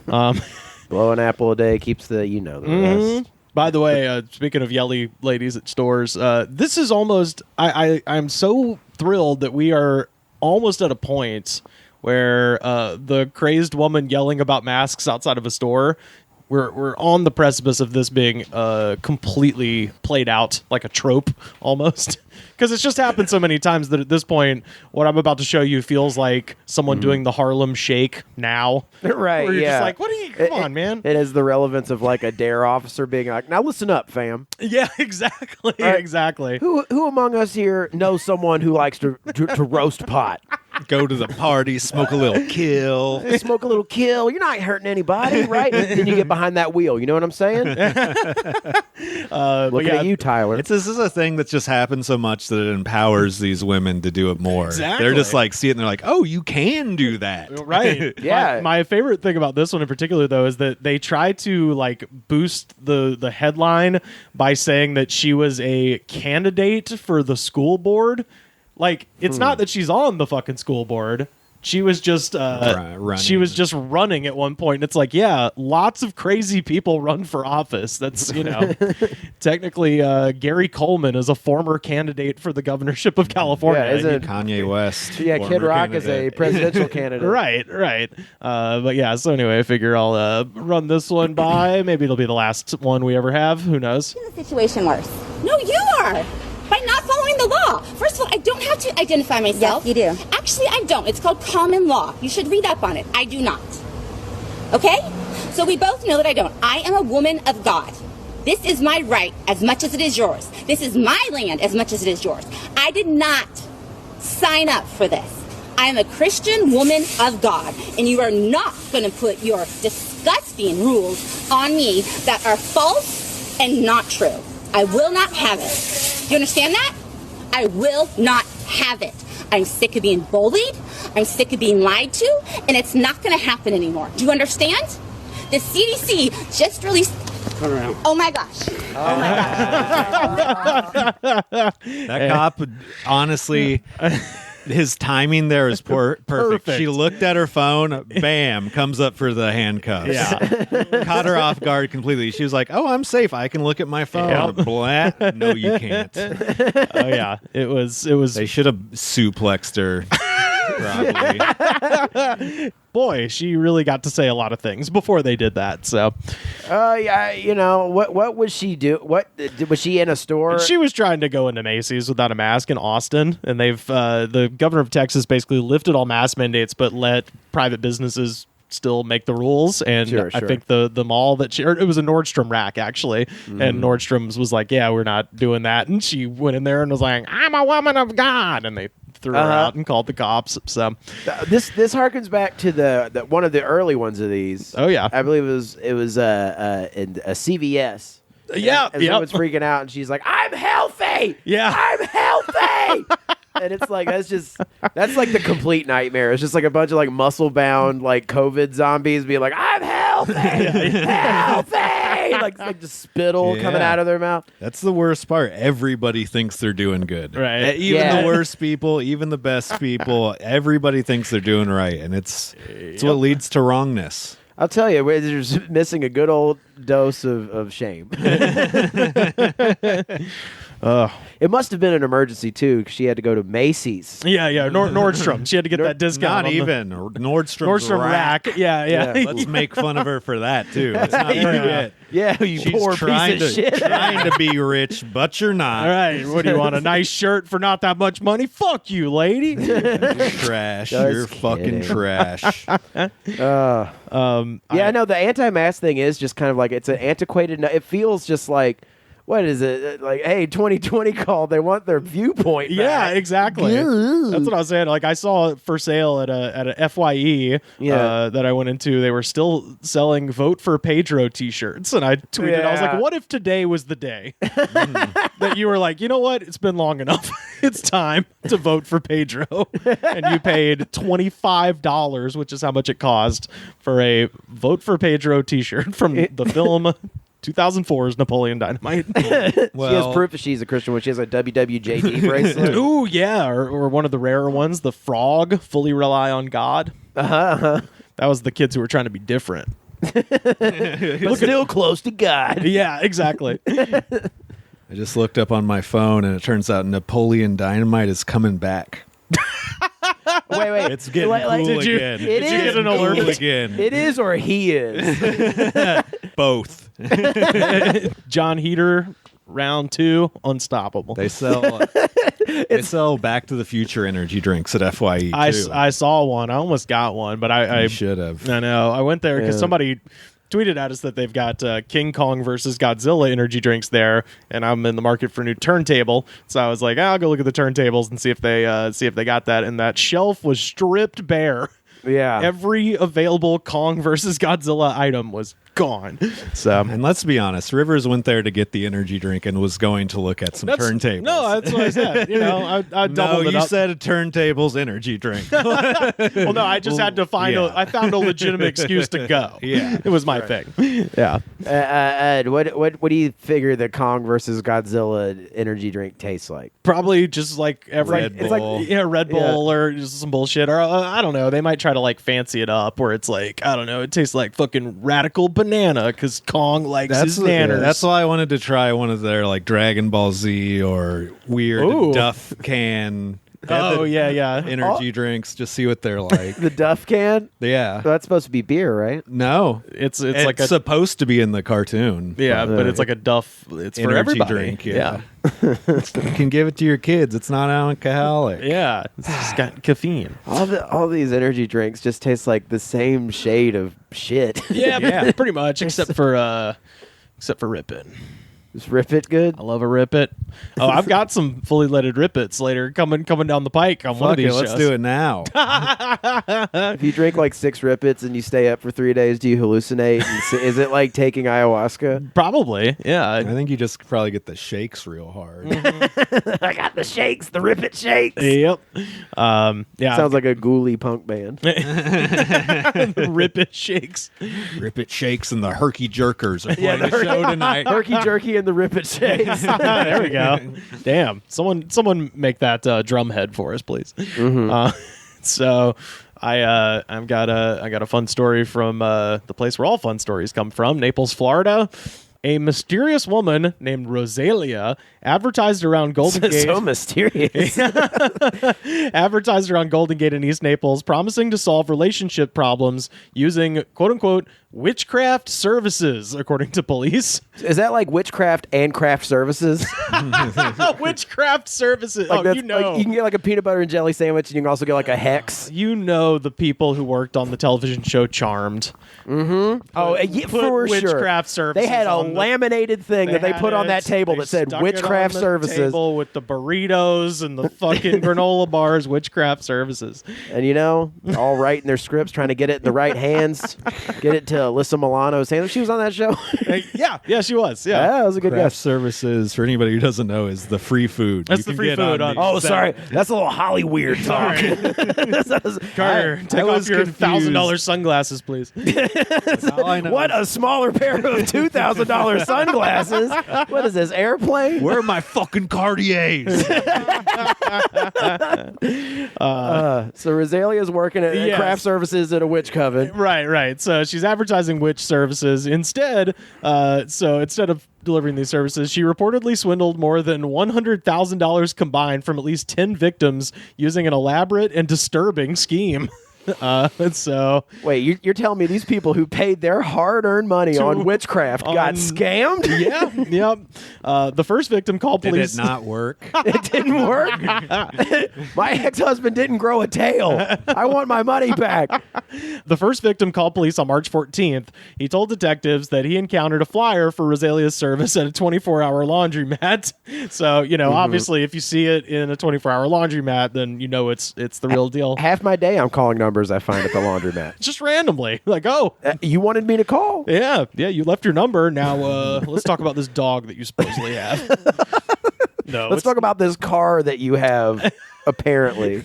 Speaker 3: Blow an apple a day keeps the rest.
Speaker 1: By the way, speaking of yelly ladies at stores, this is almost... I'm so thrilled that we are almost at a point where the crazed woman yelling about masks outside of a store... We're on the precipice of this being completely played out like a trope almost. Because it's just happened so many times that at this point, what I'm about to show you feels like someone doing the Harlem Shake now.
Speaker 3: Right,
Speaker 1: where you're just like, what are you... Come on, man.
Speaker 3: It has the relevance of like a dare officer being like, now listen up, fam.
Speaker 1: Yeah, exactly. Right. Exactly.
Speaker 3: Who among us here knows someone who likes to roast pot?
Speaker 2: Go to the party, smoke a little kill.
Speaker 3: Smoke a little kill. You're not hurting anybody, right? Then you get behind that wheel. You know what I'm saying? Looking at you, Tyler.
Speaker 2: This is a thing that just happens so much that it empowers these women to do it more.
Speaker 1: Exactly.
Speaker 2: They're just like see it and they're like, oh, you can do that.
Speaker 1: Right.
Speaker 3: Yeah.
Speaker 1: My favorite thing about this one in particular, though, is that they try to like boost the headline by saying that she was a candidate for the school board. Like, it's not that she's on the fucking school board. She was just running at one point. And it's like, yeah, lots of crazy people run for office. That's, technically Gary Coleman is a former candidate for the governorship of California.
Speaker 3: Yeah, isn't
Speaker 2: Kanye West.
Speaker 3: Yeah, Kid Rock is a presidential candidate.
Speaker 1: Right. But yeah, so anyway, I figure I'll run this one by. Maybe it'll be the last one we ever have. Who knows?
Speaker 4: The situation worse. No, you are. By not following the law. First of all, I don't have to identify myself.
Speaker 5: Yes, you do.
Speaker 4: Actually, I don't. It's called common law. You should read up on it. I do not. Okay? So we both know that I don't. I am a woman of God. This is my right as much as it is yours. This is my land as much as it is yours. I did not sign up for this. I am a Christian woman of God, and you are not going to put your disgusting rules on me that are false and not true. I will not have it. You understand that? I will not have it. I'm sick of being bullied. I'm sick of being lied to, and it's not going to happen anymore. Do you understand? The CDC just released...
Speaker 5: Turn around.
Speaker 4: Oh my gosh. Oh my gosh.
Speaker 2: That cop, honestly... His timing there is perfect. She looked at her phone, bam, comes up for the handcuffs.
Speaker 1: Yeah.
Speaker 2: Caught her off guard completely. She was like, oh, I'm safe. I can look at my phone.
Speaker 1: Yep.
Speaker 2: Blah. No, you can't.
Speaker 1: Oh, yeah. It was.
Speaker 2: They should have suplexed her. Probably.
Speaker 1: Boy, she really got to say a lot of things before they did that. So,
Speaker 3: yeah, what was she do? Was she in a store?
Speaker 1: She was trying to go into Macy's without a mask in Austin, and they've the governor of Texas basically lifted all mask mandates, but let private businesses still make the rules. And
Speaker 3: Sure.
Speaker 1: I think the mall that it was a Nordstrom rack actually, and Nordstrom's was like, yeah, we're not doing that, and she went in there and was like, I'm a woman of God, and they threw her out and called the cops. So
Speaker 3: this harkens back to the one of the early ones of these.
Speaker 1: Oh yeah,
Speaker 3: I believe it was a CVS.
Speaker 1: Yeah,
Speaker 3: and someone's freaking out, and she's like, "I'm healthy.
Speaker 1: Yeah,
Speaker 3: I'm healthy." And it's like that's like the complete nightmare. It's just like a bunch of like muscle bound like COVID zombies being like, "I'm healthy, healthy," like just spittle coming out of their mouth.
Speaker 2: That's the worst part. Everybody thinks they're doing good,
Speaker 1: right?
Speaker 2: Even the worst people, even the best people, everybody thinks they're doing right, and it's what leads to wrongness.
Speaker 3: I'll tell you, we're just missing a good old dose of shame. It must have been an emergency too, because she had to go to Macy's.
Speaker 1: Yeah. Nordstrom. She had to get that discount.
Speaker 2: Not even Nordstrom
Speaker 1: rack. Yeah.
Speaker 2: Let's make fun of her for that too. Let's not forget.
Speaker 3: Yeah, you
Speaker 2: She's
Speaker 3: poor piece of shit.
Speaker 2: trying to be rich, but you're not.
Speaker 1: All right. What do you want? A nice shirt for not that much money? Fuck you, lady.
Speaker 2: You're trash. You're fucking trash.
Speaker 3: Yeah, no, the anti-mask thing is just kind of like it's an antiquated. It feels just like. What is it? Like, hey, 2020 called. They want their viewpoint back.
Speaker 1: Yeah, exactly. That's what I was saying. Like, I saw it for sale at a FYE that I went into. They were still selling Vote for Pedro T-shirts. And I tweeted, I was like, what if today was the day that you were like, you know what? It's been long enough. It's time to vote for Pedro. And you paid $25, which is how much it cost, for a Vote for Pedro T-shirt from the film 2004's Napoleon Dynamite.
Speaker 3: Well, she has proof that she's a Christian when she has a WWJD bracelet.
Speaker 1: Ooh, yeah. Or one of the rarer ones, the frog, fully rely on God. That was the kids who were trying to be different.
Speaker 3: But still close to God.
Speaker 1: Yeah, exactly.
Speaker 2: I just looked up on my phone, and it turns out Napoleon Dynamite is coming back.
Speaker 3: Wait.
Speaker 2: It's getting cool again.
Speaker 1: Did you get an alert
Speaker 2: again?
Speaker 3: It is or he is?
Speaker 2: Both.
Speaker 1: John Heater, round 2, unstoppable.
Speaker 2: They sell Back to the Future energy drinks at FYE too.
Speaker 1: I saw one. I almost got one, but I
Speaker 2: should have.
Speaker 1: I know. I went there because somebody tweeted at us that they've got King Kong versus Godzilla energy drinks there, and I'm in the market for a new turntable. So I was like, I'll go look at the turntables and see if they got that. And that shelf was stripped bare.
Speaker 3: Yeah.
Speaker 1: Every available Kong versus Godzilla item was gone. So,
Speaker 2: and let's be honest, Rivers went there to get the energy drink and was going to look at some turntables.
Speaker 1: No, that's what I said. I doubled it up.
Speaker 2: You said a turntables energy drink.
Speaker 1: Well, no, I just had to find I found a legitimate excuse to go.
Speaker 2: Yeah,
Speaker 1: it was my thing. Yeah.
Speaker 3: Ed, what do you figure the Kong versus Godzilla energy drink tastes like?
Speaker 1: Probably just like every
Speaker 2: Red Bull.
Speaker 1: Red Bull or just some bullshit, or I don't know. They might try to like fancy it up where it's like, I don't know, it tastes like fucking radical banana because Kong likes his nanners.
Speaker 2: That's why I wanted to try one of their like Dragon Ball Z or weird Duff can. Energy drinks. Just see what they're like.
Speaker 3: The Duff can?
Speaker 2: Yeah.
Speaker 3: So that's supposed to be beer, right?
Speaker 2: No,
Speaker 1: it's
Speaker 2: like supposed to be in the cartoon.
Speaker 1: Yeah, but it's like a Duff. It's
Speaker 2: energy
Speaker 1: for everybody.
Speaker 2: Drink. Yeah. You can give it to your kids. It's not alcoholic.
Speaker 1: Yeah, it's just got caffeine.
Speaker 3: All these energy drinks just taste like the same shade of shit.
Speaker 1: Yeah, pretty much, except for Rip It.
Speaker 3: Is Rip It good?
Speaker 1: I love a Rip It. Oh, I've got some fully leaded Rip Its later coming down the pike on one of these shows.
Speaker 2: Let's do it now.
Speaker 3: If you drink like 6 Rip Its and you stay up for 3 days, do you hallucinate? Is it like taking ayahuasca?
Speaker 1: Probably, yeah.
Speaker 2: I think you just probably get the shakes real hard.
Speaker 3: Mm-hmm. I got the shakes, the Rip It shakes.
Speaker 1: Yep.
Speaker 3: Sounds like a ghoulie punk band.
Speaker 1: Rip It shakes.
Speaker 2: Rip It shakes and the Herky Jerkers are playing the show tonight.
Speaker 3: Herky Jerky and the Rip It shakes.
Speaker 1: There we go. Damn. Someone make that drum head for us, please.
Speaker 3: Mm-hmm.
Speaker 1: So I've got a fun story from the place where all fun stories come from, Naples, Florida. A mysterious woman named Rosalia advertised around Golden Gate.
Speaker 3: So mysterious.
Speaker 1: Advertised around Golden Gate in East Naples, promising to solve relationship problems using "quote unquote" witchcraft services, according to police.
Speaker 3: Is that like witchcraft and craft services?
Speaker 1: Witchcraft services.
Speaker 3: Like you can get like a peanut butter and jelly sandwich, and you can also get like a hex.
Speaker 1: You know the people who worked on the television show Charmed.
Speaker 3: Mm-hmm. For
Speaker 1: witchcraft
Speaker 3: sure.
Speaker 1: services.
Speaker 3: They had a laminated thing that they put on that table that said witchcraft services.
Speaker 1: Table with the burritos and the fucking granola bars, witchcraft services.
Speaker 3: And all writing their scripts, trying to get it in the right hands, get it to Alyssa Milano's hands. She was on that show.
Speaker 1: Yeah, she was. Yeah,
Speaker 3: that was a good
Speaker 2: Craft
Speaker 3: guess.
Speaker 2: Services, for anybody who doesn't know, is the free food.
Speaker 1: That's the free food.
Speaker 3: Sorry, that's a little Holly weird talk.
Speaker 1: Carter, take off your $1,000 sunglasses, please.
Speaker 3: What a smaller pair of $2,000 sunglasses. What is this, airplane?
Speaker 2: Where are my fucking Cartiers?
Speaker 3: So Rosalia's working at craft services at a witch coven.
Speaker 1: Right. So she's advertising witch services instead. So instead of delivering these services, she reportedly swindled more than $100,000 combined from at least 10 victims using an elaborate and disturbing scheme. So
Speaker 3: wait, you're telling me these people who paid their hard-earned money on witchcraft got scammed?
Speaker 1: Yep. The first victim called police.
Speaker 2: Did it not work?
Speaker 3: It didn't work. My ex-husband didn't grow a tail. I want my money back.
Speaker 1: The first victim called police on March 14th. He told detectives that he encountered a flyer for Rosalia's service at a 24-hour laundromat. So, obviously, if you see it in a 24-hour laundromat, then it's the real deal.
Speaker 3: Half my day I'm calling numbers I find at the laundromat.
Speaker 1: Just randomly. Like,
Speaker 3: you wanted me to call?
Speaker 1: Yeah, you left your number. Now, let's talk about this dog that you supposedly have.
Speaker 3: Let's talk about this car that you have, apparently.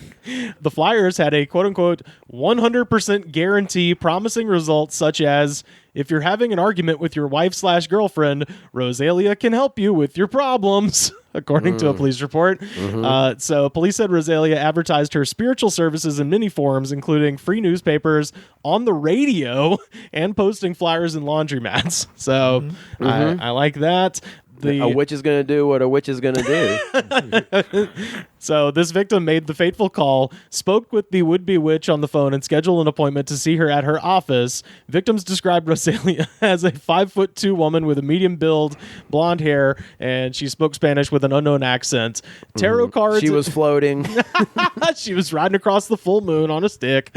Speaker 1: The flyers had a quote-unquote 100% guarantee promising results such as, if you're having an argument with your wife/girlfriend, Rosalia can help you with your problems, according to a police report.
Speaker 3: Mm-hmm.
Speaker 1: So police said Rosalia advertised her spiritual services in many forms, including free newspapers, on the radio, and posting flyers in laundromats. So I like that.
Speaker 3: A witch is going to do what a witch is going to do.
Speaker 1: So this victim made the fateful call, spoke with the would-be witch on the phone, and scheduled an appointment to see her at her office. Victims described Rosalia as a 5'2" woman with a medium build, blonde hair, and she spoke Spanish with an unknown accent. Tarot cards.
Speaker 3: She was floating.
Speaker 1: She was riding across the full moon on a stick.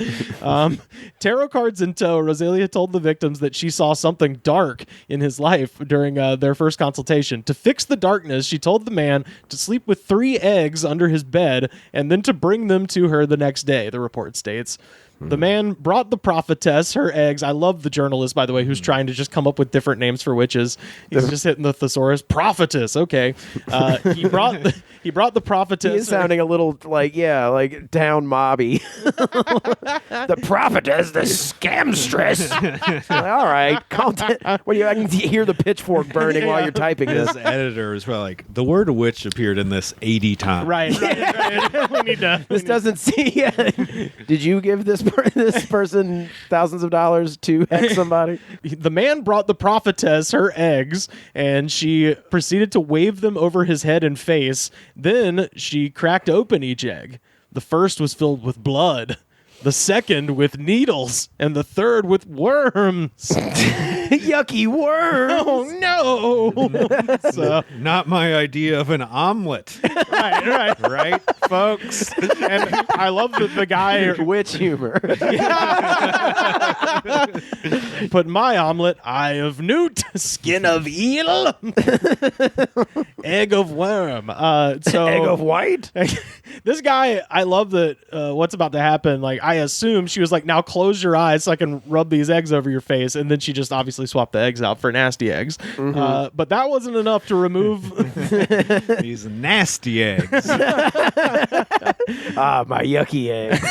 Speaker 1: Tarot cards in tow, Rosalia told the victims that she saw something dark in his life during their first consultation. To fix the darkness, she told the man to sleep with 3 eggs under his bed and then to bring them to her the next day, the report states. The man brought the prophetess her eggs. I love the journalist, by the way, who's trying to just come up with different names for witches. He's just hitting the thesaurus. Prophetess. Okay. He brought the prophetess.
Speaker 3: He's sounding a little like down mobby. The prophetess, the scamstress. All right. I can hear the pitchfork burning while you're typing this.
Speaker 2: His editor was probably like, the word witch appeared in this 80 times.
Speaker 1: Right. We need to.
Speaker 3: This doesn't see. Did you give this person thousands of dollars to hex somebody?
Speaker 1: The man brought the prophetess her eggs, and she proceeded to wave them over his head and face. Then she cracked open each egg. The first was filled with blood, the second with needles, and the third with worms.
Speaker 3: Yucky worms.
Speaker 1: Oh, no. So,
Speaker 2: not my idea of an omelet.
Speaker 1: Right,
Speaker 2: folks?
Speaker 1: And I love that the guy...
Speaker 3: Witch humor.
Speaker 1: Put my omelet, eye of newt, skin of eel, egg of worm.
Speaker 3: Egg of white?
Speaker 1: This guy, I love that what's about to happen. Like, I assume she was like, now close your eyes so I can rub these eggs over your face. And then she just obviously swapped the eggs out for nasty eggs. But that wasn't enough to remove
Speaker 2: these nasty eggs.
Speaker 3: My yucky eggs.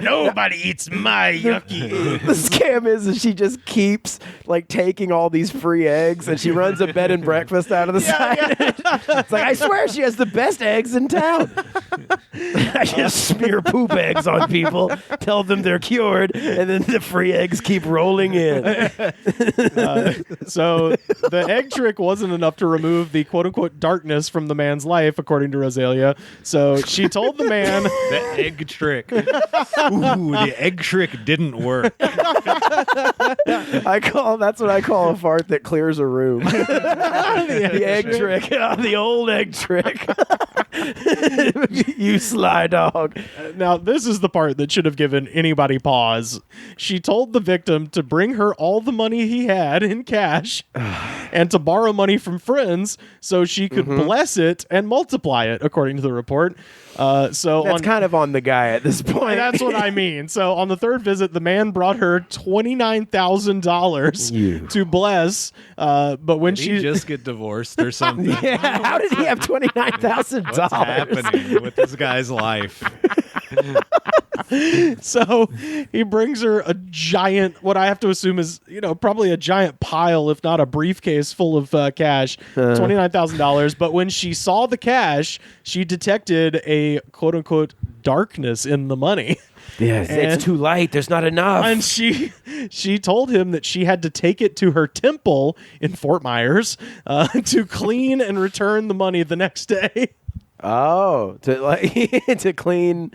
Speaker 1: Nobody eats my yucky eggs.
Speaker 3: The scam is she just keeps like taking all these free eggs and she runs a bed and breakfast out of the side. It's like, I swear she has the best eggs in town. I just smear poop eggs on people, tell them they're cured, and then the free eggs keep rolling in.
Speaker 1: So the egg trick wasn't enough to remove the quote-unquote darkness from the man's life, according to Rosalia. So she told the man...
Speaker 2: The egg trick. Ooh, the egg trick didn't work.
Speaker 3: That's what I call a fart that clears a room. The egg trick. The old egg trick. You sly dog.
Speaker 1: Now, this is the part that should have given anybody pause. She told the victim to bring her all the money he had in cash and to borrow money from friends so she could bless it and multiply it, according to the report. So
Speaker 3: that's kind of on the guy at this point.
Speaker 1: That's what I mean. So on the third visit, the man brought her $29,000 to bless. But when
Speaker 2: did he just get divorced or something?
Speaker 3: Yeah. How did he have $29,000?
Speaker 2: What's happening with this guy's life?
Speaker 1: So he brings her a giant, what I have to assume is, probably a giant pile, if not a briefcase full of cash, $29,000. But when she saw the cash, she detected a quote unquote darkness in the money.
Speaker 3: Yes, it's too light. There's not enough.
Speaker 1: And she told him that she had to take it to her temple in Fort Myers to clean and return the money the next day.
Speaker 3: Oh, to clean,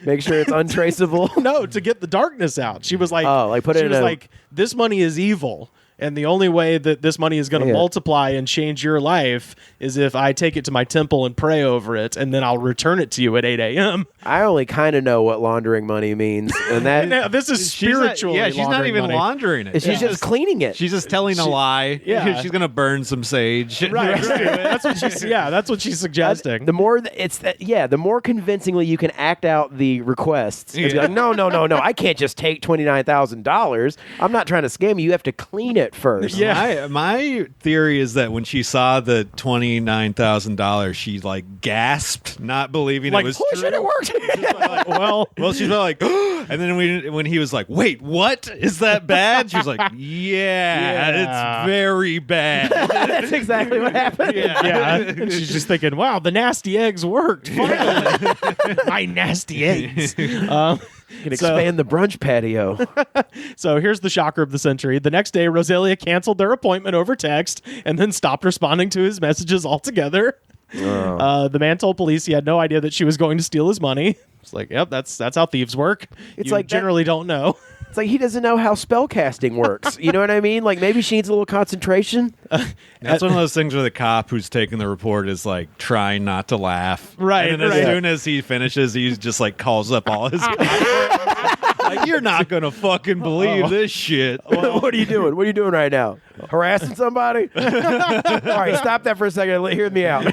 Speaker 3: make sure it's untraceable.
Speaker 1: No, to get the darkness out. She was like, this money is evil. And the only way that this money is going to multiply and change your life is if I take it to my temple and pray over it, and then I'll return it to you at 8 a.m.
Speaker 3: I only kind of know what laundering money means, and that
Speaker 1: no, this is spiritual.
Speaker 2: She's not even laundering it.
Speaker 3: She's just cleaning it.
Speaker 2: She's just telling a lie.
Speaker 1: Yeah,
Speaker 2: she's going to burn some sage.
Speaker 1: Right. That's what she's. Yeah, that's what she's suggesting.
Speaker 3: The more the more convincingly you can act out the requests. It's like, no, I can't just take $29,000. I'm not trying to scam you. You have to clean it first.
Speaker 2: Yeah, my theory is that when she saw the $29,000, she like gasped, not believing it was true.
Speaker 3: Shit, it worked.
Speaker 2: well, she's like, and then when he was like, wait, what? Is that bad? She was like, yeah, it's very bad.
Speaker 3: That's exactly what happened.
Speaker 1: Yeah. And she's just thinking, wow, the nasty eggs worked. Finally. My nasty eggs.
Speaker 3: Can expand the brunch patio.
Speaker 1: So here's the shocker of the century. The next day, Rosalia canceled their appointment over text and then stopped responding to his messages altogether. The man told police he had no idea that she was going to steal his money. It's like, yep, that's how thieves work.
Speaker 3: It's
Speaker 1: you
Speaker 3: like
Speaker 1: generally don't know.
Speaker 3: It's like he doesn't know how spellcasting works. You know what I mean? Like maybe she needs a little concentration.
Speaker 2: That's one of those things where the cop who's taking the report is like trying not to laugh.
Speaker 1: Right.
Speaker 2: And then as soon as he finishes, he just like calls up all his like, you're not going to fucking believe this shit.
Speaker 3: What are you doing? What are you doing right now? Harassing somebody? All right, stop that for a second. Hear me out.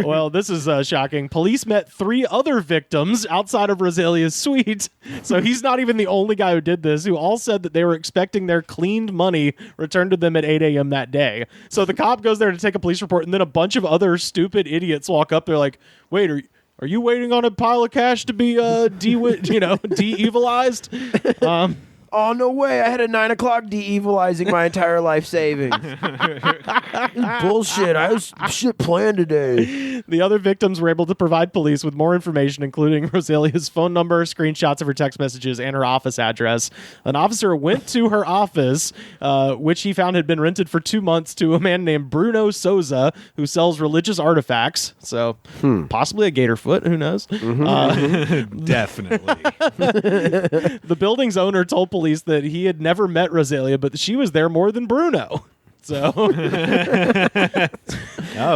Speaker 1: Well, this is shocking. Police met 3 other victims outside of Rosalia's suite. So he's not even the only guy who did this, who all said that they were expecting their cleaned money returned to them at 8 a.m. that day. So the cop goes there to take a police report, and then a bunch of other stupid idiots walk up. They're like, wait, are you waiting on a pile of cash to be de-evilized?
Speaker 3: Oh, no way. I had a 9 o'clock de-evilizing my entire life savings. Bullshit. I was shit planned today.
Speaker 1: The other victims were able to provide police with more information, including Rosalia's phone number, screenshots of her text messages, and her office address. An officer went to her office, which he found had been rented for 2 months, to a man named Bruno Souza, who sells religious artifacts. So possibly a gator foot. Who knows?
Speaker 2: Definitely.
Speaker 1: The building's owner told police that he had never met Rosalia, but that she was there more than Bruno. So,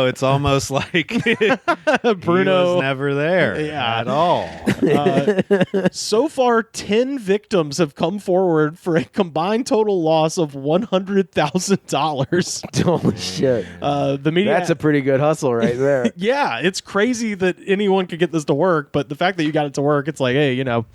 Speaker 2: it's almost like
Speaker 1: Bruno
Speaker 2: he was never there at all.
Speaker 1: So far, 10 victims have come forward for a combined total loss of $100,000.
Speaker 3: Holy shit!
Speaker 1: The media.
Speaker 3: That's a pretty good hustle right there.
Speaker 1: Yeah, it's crazy that anyone could get this to work, but the fact that you got it to work, it's like, hey, you know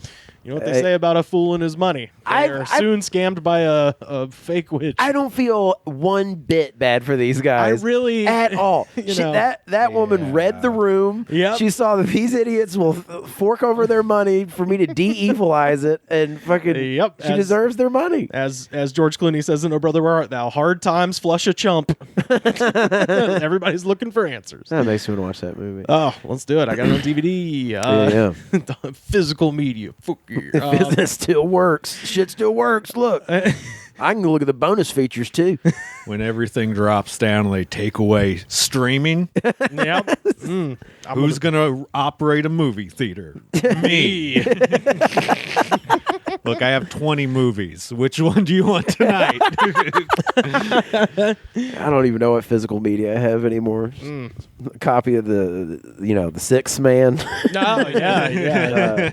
Speaker 1: what they say about a fool and his money. They're soon scammed by a fake witch.
Speaker 3: I don't feel one bit bad for these guys.
Speaker 1: I really
Speaker 3: at all. That woman read the room.
Speaker 1: Yep.
Speaker 3: She saw that these idiots will fork over their money for me to de-evilize it, and fucking she deserves their money.
Speaker 1: As George Clooney says in Oh Brother Where Art Thou, hard times flush a chump. Everybody's looking for answers.
Speaker 3: That makes me want to watch that movie.
Speaker 1: Oh, let's do it. I got it on DVD. Physical media. Fuck you.
Speaker 3: Business still works. Shit still works. Look. I can go look at the bonus features too.
Speaker 2: When everything drops down, they take away streaming.
Speaker 1: Yep.
Speaker 2: Who's going to operate a movie theater? Me. Look, I have 20 movies. Which one do you want tonight?
Speaker 3: I don't even know what physical media I have anymore. A copy of the Sixth Man.
Speaker 1: No, yeah.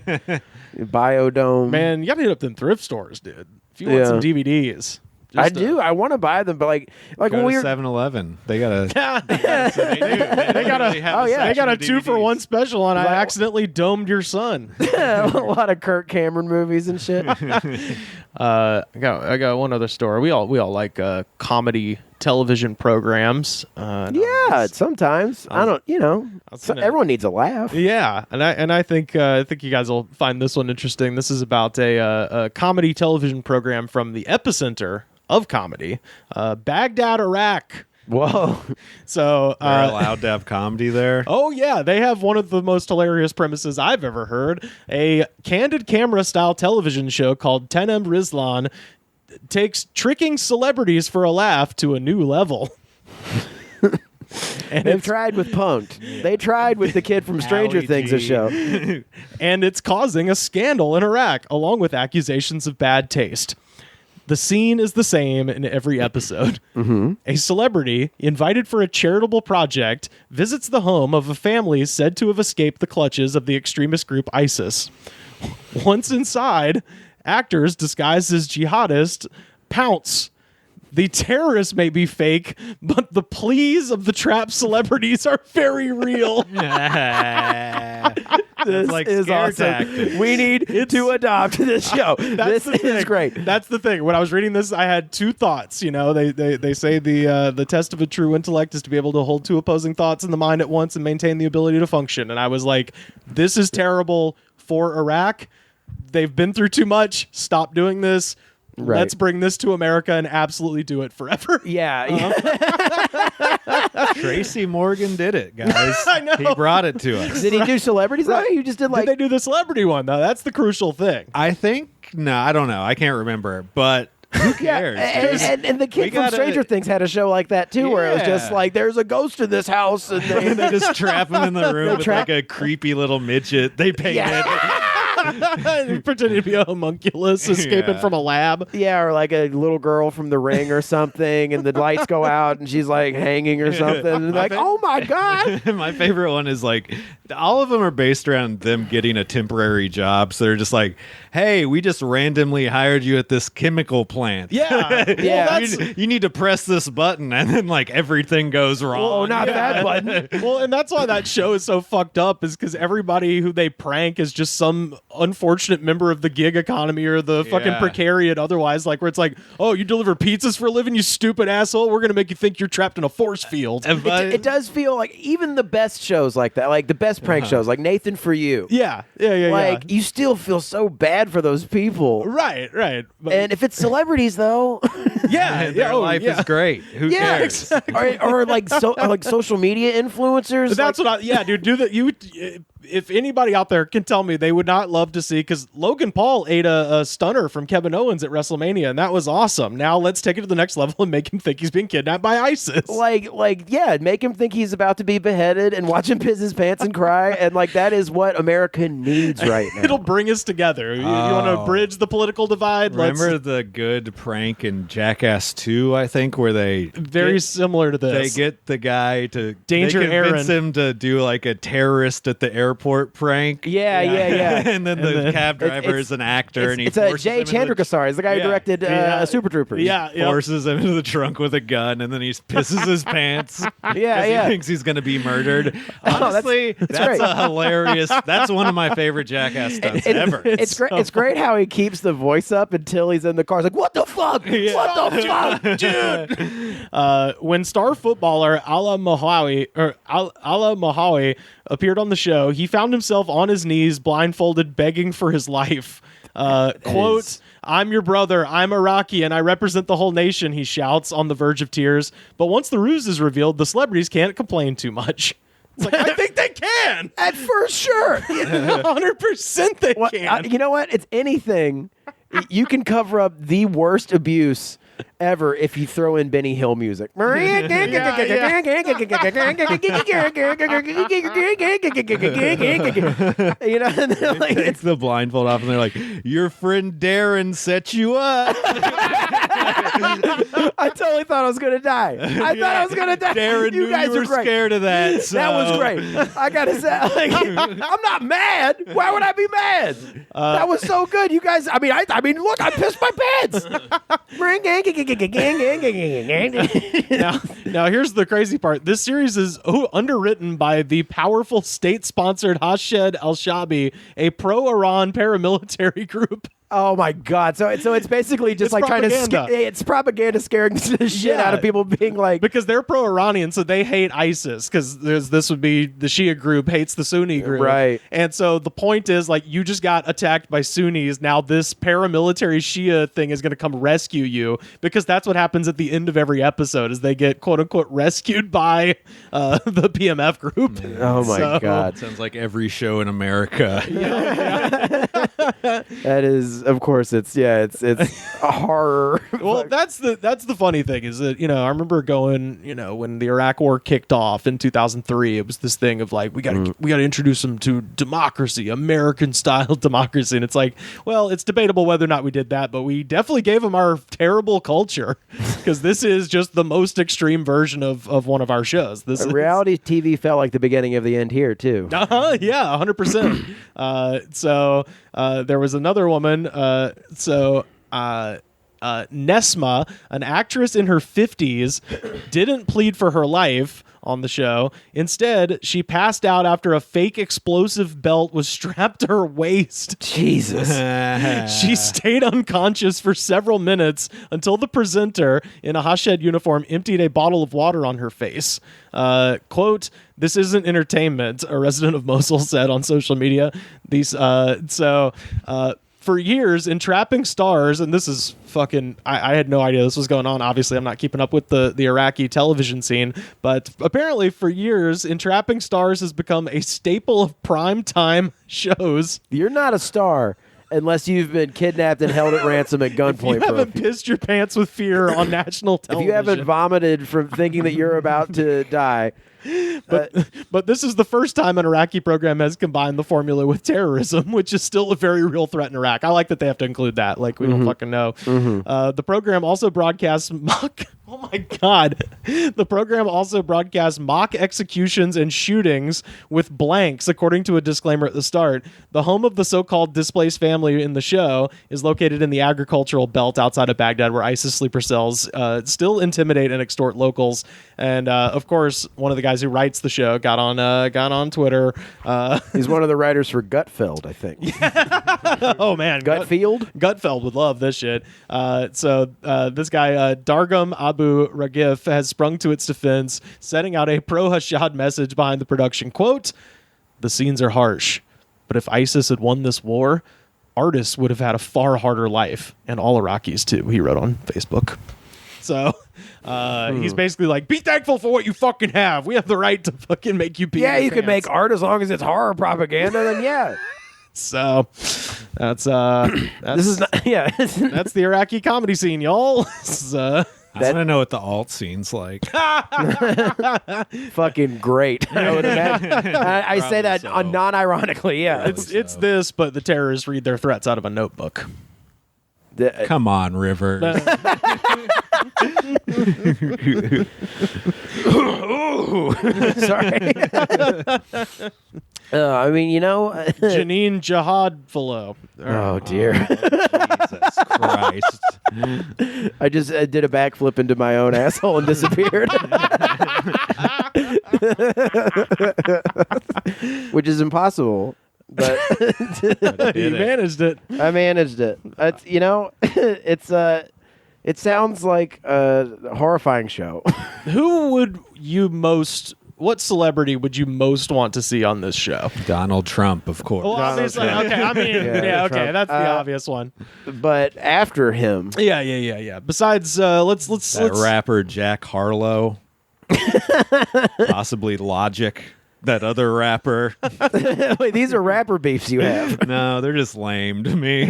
Speaker 3: Biodome.
Speaker 1: Man, you got to hit up them thrift stores, dude. If you want some DVDs.
Speaker 3: I do. I want to buy them, but like
Speaker 2: go
Speaker 3: when we
Speaker 2: were 7-Eleven, they got a
Speaker 1: they got a 2-for-1 special on I accidentally domed your son.
Speaker 3: A lot of Kirk Cameron movies and shit.
Speaker 1: I got one other story. We all like comedy television programs.
Speaker 3: Sometimes I don't. Everyone needs a laugh.
Speaker 1: Yeah, and I think you guys will find this one interesting. This is about a comedy television program from the epicenter of comedy, Baghdad, Iraq.
Speaker 3: Whoa.
Speaker 1: So
Speaker 2: they're allowed to have comedy there?
Speaker 1: Oh, yeah. They have one of the most hilarious premises I've ever heard. A candid camera style television show called Tenem Rizlan takes tricking celebrities for a laugh to a new level.
Speaker 3: And they've tried with Punk'd. They tried with the kid from Stranger Things show.
Speaker 1: And it's causing a scandal in Iraq, along with accusations of bad taste. The scene is the same in every episode. A celebrity, invited for a charitable project, visits the home of a family said to have escaped the clutches of the extremist group ISIS. Once inside, actors disguised as jihadists pounce. The terrorists may be fake, but the pleas of the trapped celebrities are very real.
Speaker 3: This
Speaker 2: like
Speaker 3: is awesome.
Speaker 2: tactics.
Speaker 3: We need to adopt this show. This is great.
Speaker 1: That's the thing. When I was reading this, I had two thoughts. They say the test of a true intellect is to be able to hold two opposing thoughts in the mind at once and maintain the ability to function. And I was like, this is terrible for Iraq. They've been through too much. Stop doing this. Right. Let's bring this to America and absolutely do it forever.
Speaker 3: Yeah.
Speaker 2: Tracy Morgan did it, guys.
Speaker 1: I know.
Speaker 2: He brought it to us.
Speaker 3: Did he do celebrities? Right. You just did
Speaker 1: Did they do the celebrity one, though? That's the crucial thing.
Speaker 2: I think, no, I don't know. I can't remember. But Who cares?
Speaker 3: And the kid from Stranger Things had a show like that too, where it was just like, there's a ghost in this house, and
Speaker 2: they just trap him in the room with like a creepy little midget. They paint it.
Speaker 1: Pretending to be a homunculus escaping from a lab.
Speaker 3: Yeah, or like a little girl from The Ring or something, and the lights go out, and she's like hanging or something. And like, oh my God.
Speaker 2: My favorite one is like, all of them are based around them getting a temporary job. So they're just like, hey, we just randomly hired you at this chemical plant.
Speaker 1: Yeah.
Speaker 2: You need to press this button, and then like everything goes wrong.
Speaker 3: Oh, not that button.
Speaker 1: Well, and that's why that show is so fucked up, is because everybody who they prank is just some unfortunate member of the gig economy or the fucking precariat otherwise, like where it's like, oh, you deliver pizzas for a living, you stupid asshole, we're gonna make you think you're trapped in a force field.
Speaker 3: It does feel like even the best shows like that, like the best prank shows, like Nathan For You.
Speaker 1: Yeah.
Speaker 3: Like, you still feel so bad for those people.
Speaker 1: Right. But,
Speaker 3: and if it's celebrities, though,
Speaker 2: their life is great. Who cares?
Speaker 3: Exactly. or like social media influencers.
Speaker 1: That's what dude, do that. If anybody out there can tell me they would not love to see, because Logan Paul ate a stunner from Kevin Owens at WrestleMania, and that was awesome. Now let's take it to the next level and make him think he's being kidnapped by ISIS.
Speaker 3: Make him think he's about to be beheaded and watch him piss his pants and cry, and like that is what America needs right now.
Speaker 1: It'll bring us together. You want to bridge the political divide?
Speaker 2: Remember the good prank in Jackass 2, I think, where they
Speaker 1: similar to this.
Speaker 2: They get the guy to
Speaker 1: convince
Speaker 2: him to do like a terrorist at the airport prank.
Speaker 3: Yeah.
Speaker 2: And then the cab driver is an actor, and he forces
Speaker 3: Jay Chandrakasar. He's the guy who directed Super Troopers.
Speaker 1: Yeah,
Speaker 2: forces him into the trunk with a gun, and then he pisses his pants. He thinks he's going to be murdered. Honestly, that's a hilarious. That's one of my favorite Jackass stunts ever.
Speaker 3: It's great. It's great how he keeps the voice up until he's in the car. He's like, "What the fuck? What the fuck,
Speaker 1: dude?" When star footballer Ala Mohawi appeared on the show, he found himself on his knees, blindfolded, begging for his life. Quote, "I'm your brother, I'm Iraqi, and I represent the whole nation," he shouts on the verge of tears. But once the ruse is revealed, the celebrities can't complain too much. It's like, I think they can.
Speaker 3: At first, sure.
Speaker 1: 100% they can.
Speaker 3: You know what? It's anything. You can cover up the worst abuse ever if you throw in Benny Hill music. You know,
Speaker 2: like, it's the blindfold off, and they're like, "Your friend Darren set you up."
Speaker 3: I totally thought I was gonna die. I thought I was gonna die.
Speaker 2: Darren, you guys were scared of that. So.
Speaker 3: That was great. I gotta say, like, I'm not mad. Why would I be mad? That was so good. You guys. I mean, look, I pissed my pants.
Speaker 1: Now here's the crazy part. This series is underwritten by the powerful state-sponsored Hashed al-Shabi, a pro-Iran paramilitary group.
Speaker 3: Oh my God! So it's basically just like
Speaker 1: propaganda.
Speaker 3: trying to it's propaganda scaring the shit out of people, being like,
Speaker 1: because they're pro-Iranian, so they hate ISIS, because this would be the Shia group hates the Sunni group,
Speaker 3: right?
Speaker 1: And so the point is, like, you just got attacked by Sunnis. Now this paramilitary Shia thing is going to come rescue you, because that's what happens at the end of every episode, is they get quote unquote rescued by the PMF group.
Speaker 3: Oh my God!
Speaker 2: Sounds like every show in America.
Speaker 3: That is. Of course, it's a horror.
Speaker 1: Well, that's the funny thing, is that, I remember going, when the Iraq War kicked off in 2003, it was this thing of like, we got to introduce them to democracy, American style democracy, and it's like, well, it's debatable whether or not we did that, but we definitely gave them our terrible culture, because this is just the most extreme version of one of our shows.
Speaker 3: Reality TV felt like the beginning of the end here too.
Speaker 1: Yeah, 100%. So there was another woman. Nesma, an actress in her 50s, didn't plead for her life on the show. Instead, she passed out after a fake explosive belt was strapped to her waist.
Speaker 3: Jesus.
Speaker 1: She stayed unconscious for several minutes until the presenter in a Hashed uniform emptied a bottle of water on her face. Quote, "This isn't entertainment," a resident of Mosul said on social media. For years, entrapping stars, and this is fucking, I had no idea this was going on. Obviously, I'm not keeping up with the Iraqi television scene, but apparently for years, entrapping stars has become a staple of primetime shows.
Speaker 3: You're not a star Unless you've been kidnapped and held at ransom at gunpoint.
Speaker 1: If you haven't pissed your pants with fear on national television.
Speaker 3: If you haven't vomited from thinking that you're about to die.
Speaker 1: But this is the first time an Iraqi program has combined the formula with terrorism, which is still a very real threat in Iraq. I like that they have to include that. Like, we don't fucking know. The program also broadcasts mock... Oh, my God. The program also broadcasts mock executions and shootings with blanks, according to a disclaimer at the start. The home of the so-called displaced family in the show is located in the agricultural belt outside of Baghdad, where ISIS sleeper cells still intimidate and extort locals. And, of course, one of the guys who writes the show got on Twitter.
Speaker 3: He's one of the writers for Gutfeld, I think.
Speaker 1: Oh, man. Gutfeld would love this shit. So this guy, Dargum Abu Ragif, has sprung to its defense, setting out a pro-Hashad message behind the production. Quote, "The scenes are harsh, but if ISIS had won this war, artists would have had a far harder life, and all Iraqis too," he wrote on Facebook. So he's basically like, be thankful for what you fucking have. We have the right to fucking make you pee.
Speaker 3: Yeah, you can make art as long as it's horror propaganda, then yeah.
Speaker 1: So that's
Speaker 3: this is not, yeah.
Speaker 1: That's the Iraqi comedy scene, y'all.
Speaker 2: I want to know what the alt scene's like.
Speaker 3: Fucking great. I would imagine. I say that non-ironically, yeah.
Speaker 1: It's this, but the terrorists read their threats out of a notebook.
Speaker 2: Come on, River.
Speaker 3: Sorry. I mean, you know,
Speaker 1: Janine Jihadfalo.
Speaker 3: Oh dear.
Speaker 2: Jesus Christ.
Speaker 3: I just did a backflip into my own asshole and disappeared. Which is impossible. But
Speaker 1: you managed it.
Speaker 3: I managed it. It's, you know, it sounds like a horrifying show.
Speaker 1: What celebrity would you most want to see on this show?
Speaker 2: Donald Trump, of course.
Speaker 1: Well, obviously, okay. I mean, yeah, okay, that's the obvious one.
Speaker 3: But after him,
Speaker 1: yeah. Besides, let's
Speaker 2: rapper Jack Harlow, possibly Logic. That other rapper.
Speaker 3: Wait, these are rapper beefs you have.
Speaker 2: No, they're just lame to me.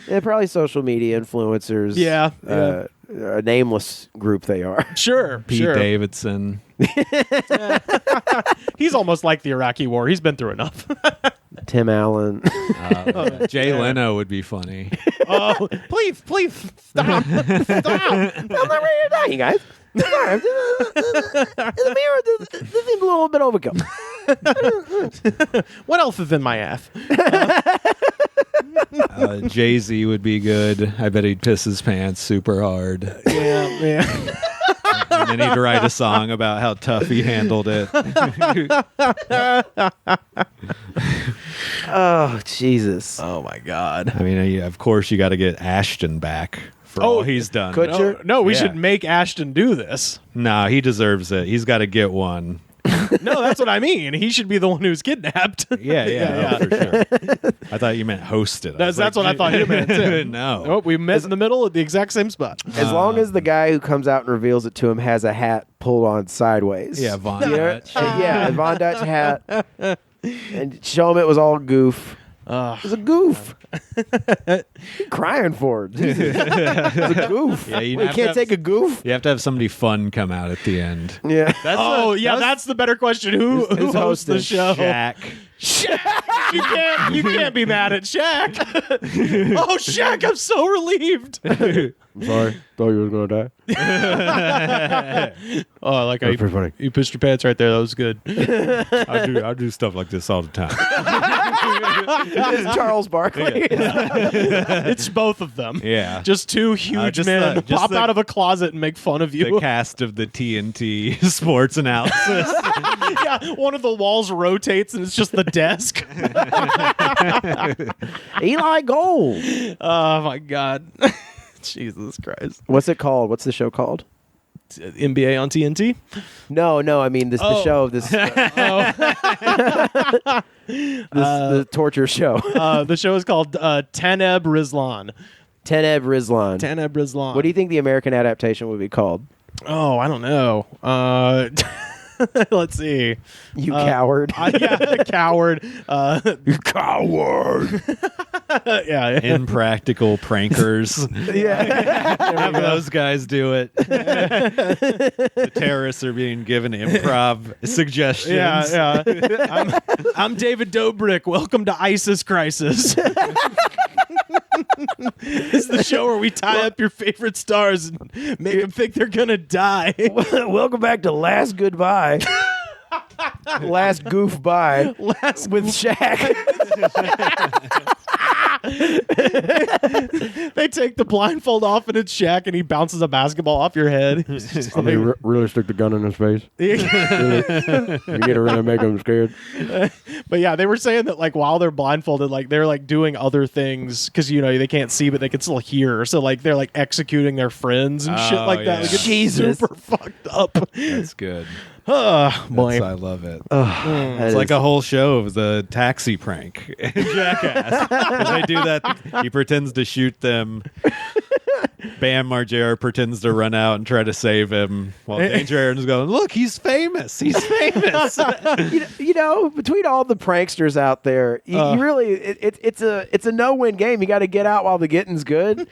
Speaker 3: Yeah, probably social media influencers.
Speaker 1: Yeah.
Speaker 3: A nameless group they are.
Speaker 1: Sure.
Speaker 2: Pete Davidson.
Speaker 1: He's almost like the Iraqi war. He's been through enough.
Speaker 3: Tim Allen.
Speaker 2: Jay Leno would be funny.
Speaker 1: Oh, please, stop.
Speaker 3: I'm not ready to die, you guys. The mirror, this is a little bit overkill.
Speaker 1: What else is in my ass?
Speaker 2: Jay-Z would be good. I bet he'd piss his pants super hard.
Speaker 1: Yeah.
Speaker 2: And then he'd write a song about how tough he handled it.
Speaker 3: Oh, Jesus.
Speaker 1: Oh, my God.
Speaker 2: I mean, of course, you got to get Ashton back for all he's done.
Speaker 1: No, we should make Ashton do this.
Speaker 2: No, he deserves it. He's got to get one.
Speaker 1: No, that's what I mean. He should be the one who's kidnapped.
Speaker 2: Yeah, for sure. I thought you meant hosted.
Speaker 1: That's what I thought you meant, too.
Speaker 2: No.
Speaker 1: Oh, we met in the middle at the exact same spot.
Speaker 3: As long as the guy who comes out and reveals it to him has a hat pulled on sideways.
Speaker 2: Yeah, Von Dutch.
Speaker 3: Yeah, Von Dutch hat. And show him it was all goof. It was a goof. You're crying for it. Jesus. It was a goof.
Speaker 2: Yeah, you
Speaker 3: can't take a goof.
Speaker 2: You have to have somebody fun come out at the end.
Speaker 3: Yeah.
Speaker 1: That's the better question. Who hosts the show?
Speaker 2: Shaq.
Speaker 1: You can't be mad at Shaq. Oh, Shaq, I'm so relieved.
Speaker 3: I'm sorry. Thought you were gonna die.
Speaker 1: Oh, I like how
Speaker 3: pretty funny.
Speaker 1: You pissed your pants right there. That was good.
Speaker 2: I do stuff like this all the time.
Speaker 3: It's Charles Barkley.
Speaker 1: It's both of them.
Speaker 2: Yeah.
Speaker 1: Just two huge men pop out of a closet and make fun of you.
Speaker 2: The cast of the TNT sports analysis.
Speaker 1: Yeah, one of the walls rotates and it's just the desk.
Speaker 3: Eli Gold.
Speaker 1: Oh, my God. Jesus Christ.
Speaker 3: What's it called? What's the show called?
Speaker 1: NBA on TNT?
Speaker 3: No. I mean, the show of this. The torture show.
Speaker 1: The show is called Taneb Rizlan.
Speaker 3: Taneb Rizlan.
Speaker 1: What
Speaker 3: do you think the American adaptation would be called?
Speaker 1: Oh, I don't know. Let's see.
Speaker 3: You coward.
Speaker 1: Coward.
Speaker 3: You coward.
Speaker 1: Yeah.
Speaker 2: Impractical prankers.
Speaker 3: Yeah.
Speaker 2: Have those guys do it. The terrorists are being given improv suggestions.
Speaker 1: Yeah. I'm David Dobrik. Welcome to ISIS Crisis. This is the show where we tie up your favorite stars and make them think they're gonna die.
Speaker 3: Welcome back to Last Goodbye. Last Goof Bye. With Shaq.
Speaker 1: They take the blindfold off and it's Shaq and he bounces a basketball off your head.
Speaker 3: They really stick the gun in his face. Really? You get around and make them scared.
Speaker 1: But yeah, they were saying that like while they're blindfolded, like they're like doing other things because they can't see but they can still hear. So like they're like executing their friends and shit like that. Like, it's super fucked up.
Speaker 2: That's good.
Speaker 1: Boy.
Speaker 2: I love it. It's like a whole show of the taxi prank in Jackass. When they do that, he pretends to shoot them. Bam Margera pretends to run out and try to save him while Danger Aaron's going, look, he's famous. He's famous.
Speaker 3: Between all the pranksters out there, you really it's a no-win game. You got to get out while the getting's good.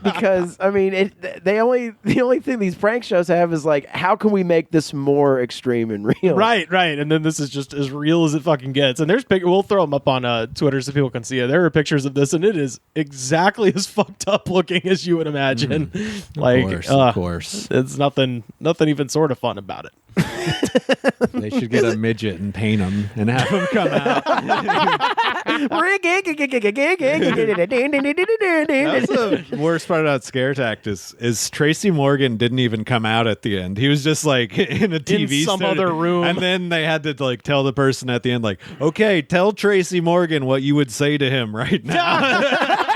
Speaker 3: Because I mean, the only thing these prank shows have is like, how can we make this more extreme and real?
Speaker 1: Right. And then this is just as real as it fucking gets. And there's we'll throw them up on Twitter so people can see it. There are pictures of this, and it is exactly as fucked up looking as you would imagine. Like,
Speaker 2: of course.
Speaker 1: It's nothing even sort of fun about it.
Speaker 2: They should get a midget and paint him and have him come out. That's the worst part about Scare Tact is Tracy Morgan didn't even come out at the end. He was just like in a TV
Speaker 1: in some other room,
Speaker 2: and then they had to like tell the person at the end, like, okay, tell Tracy Morgan what you would say to him right now.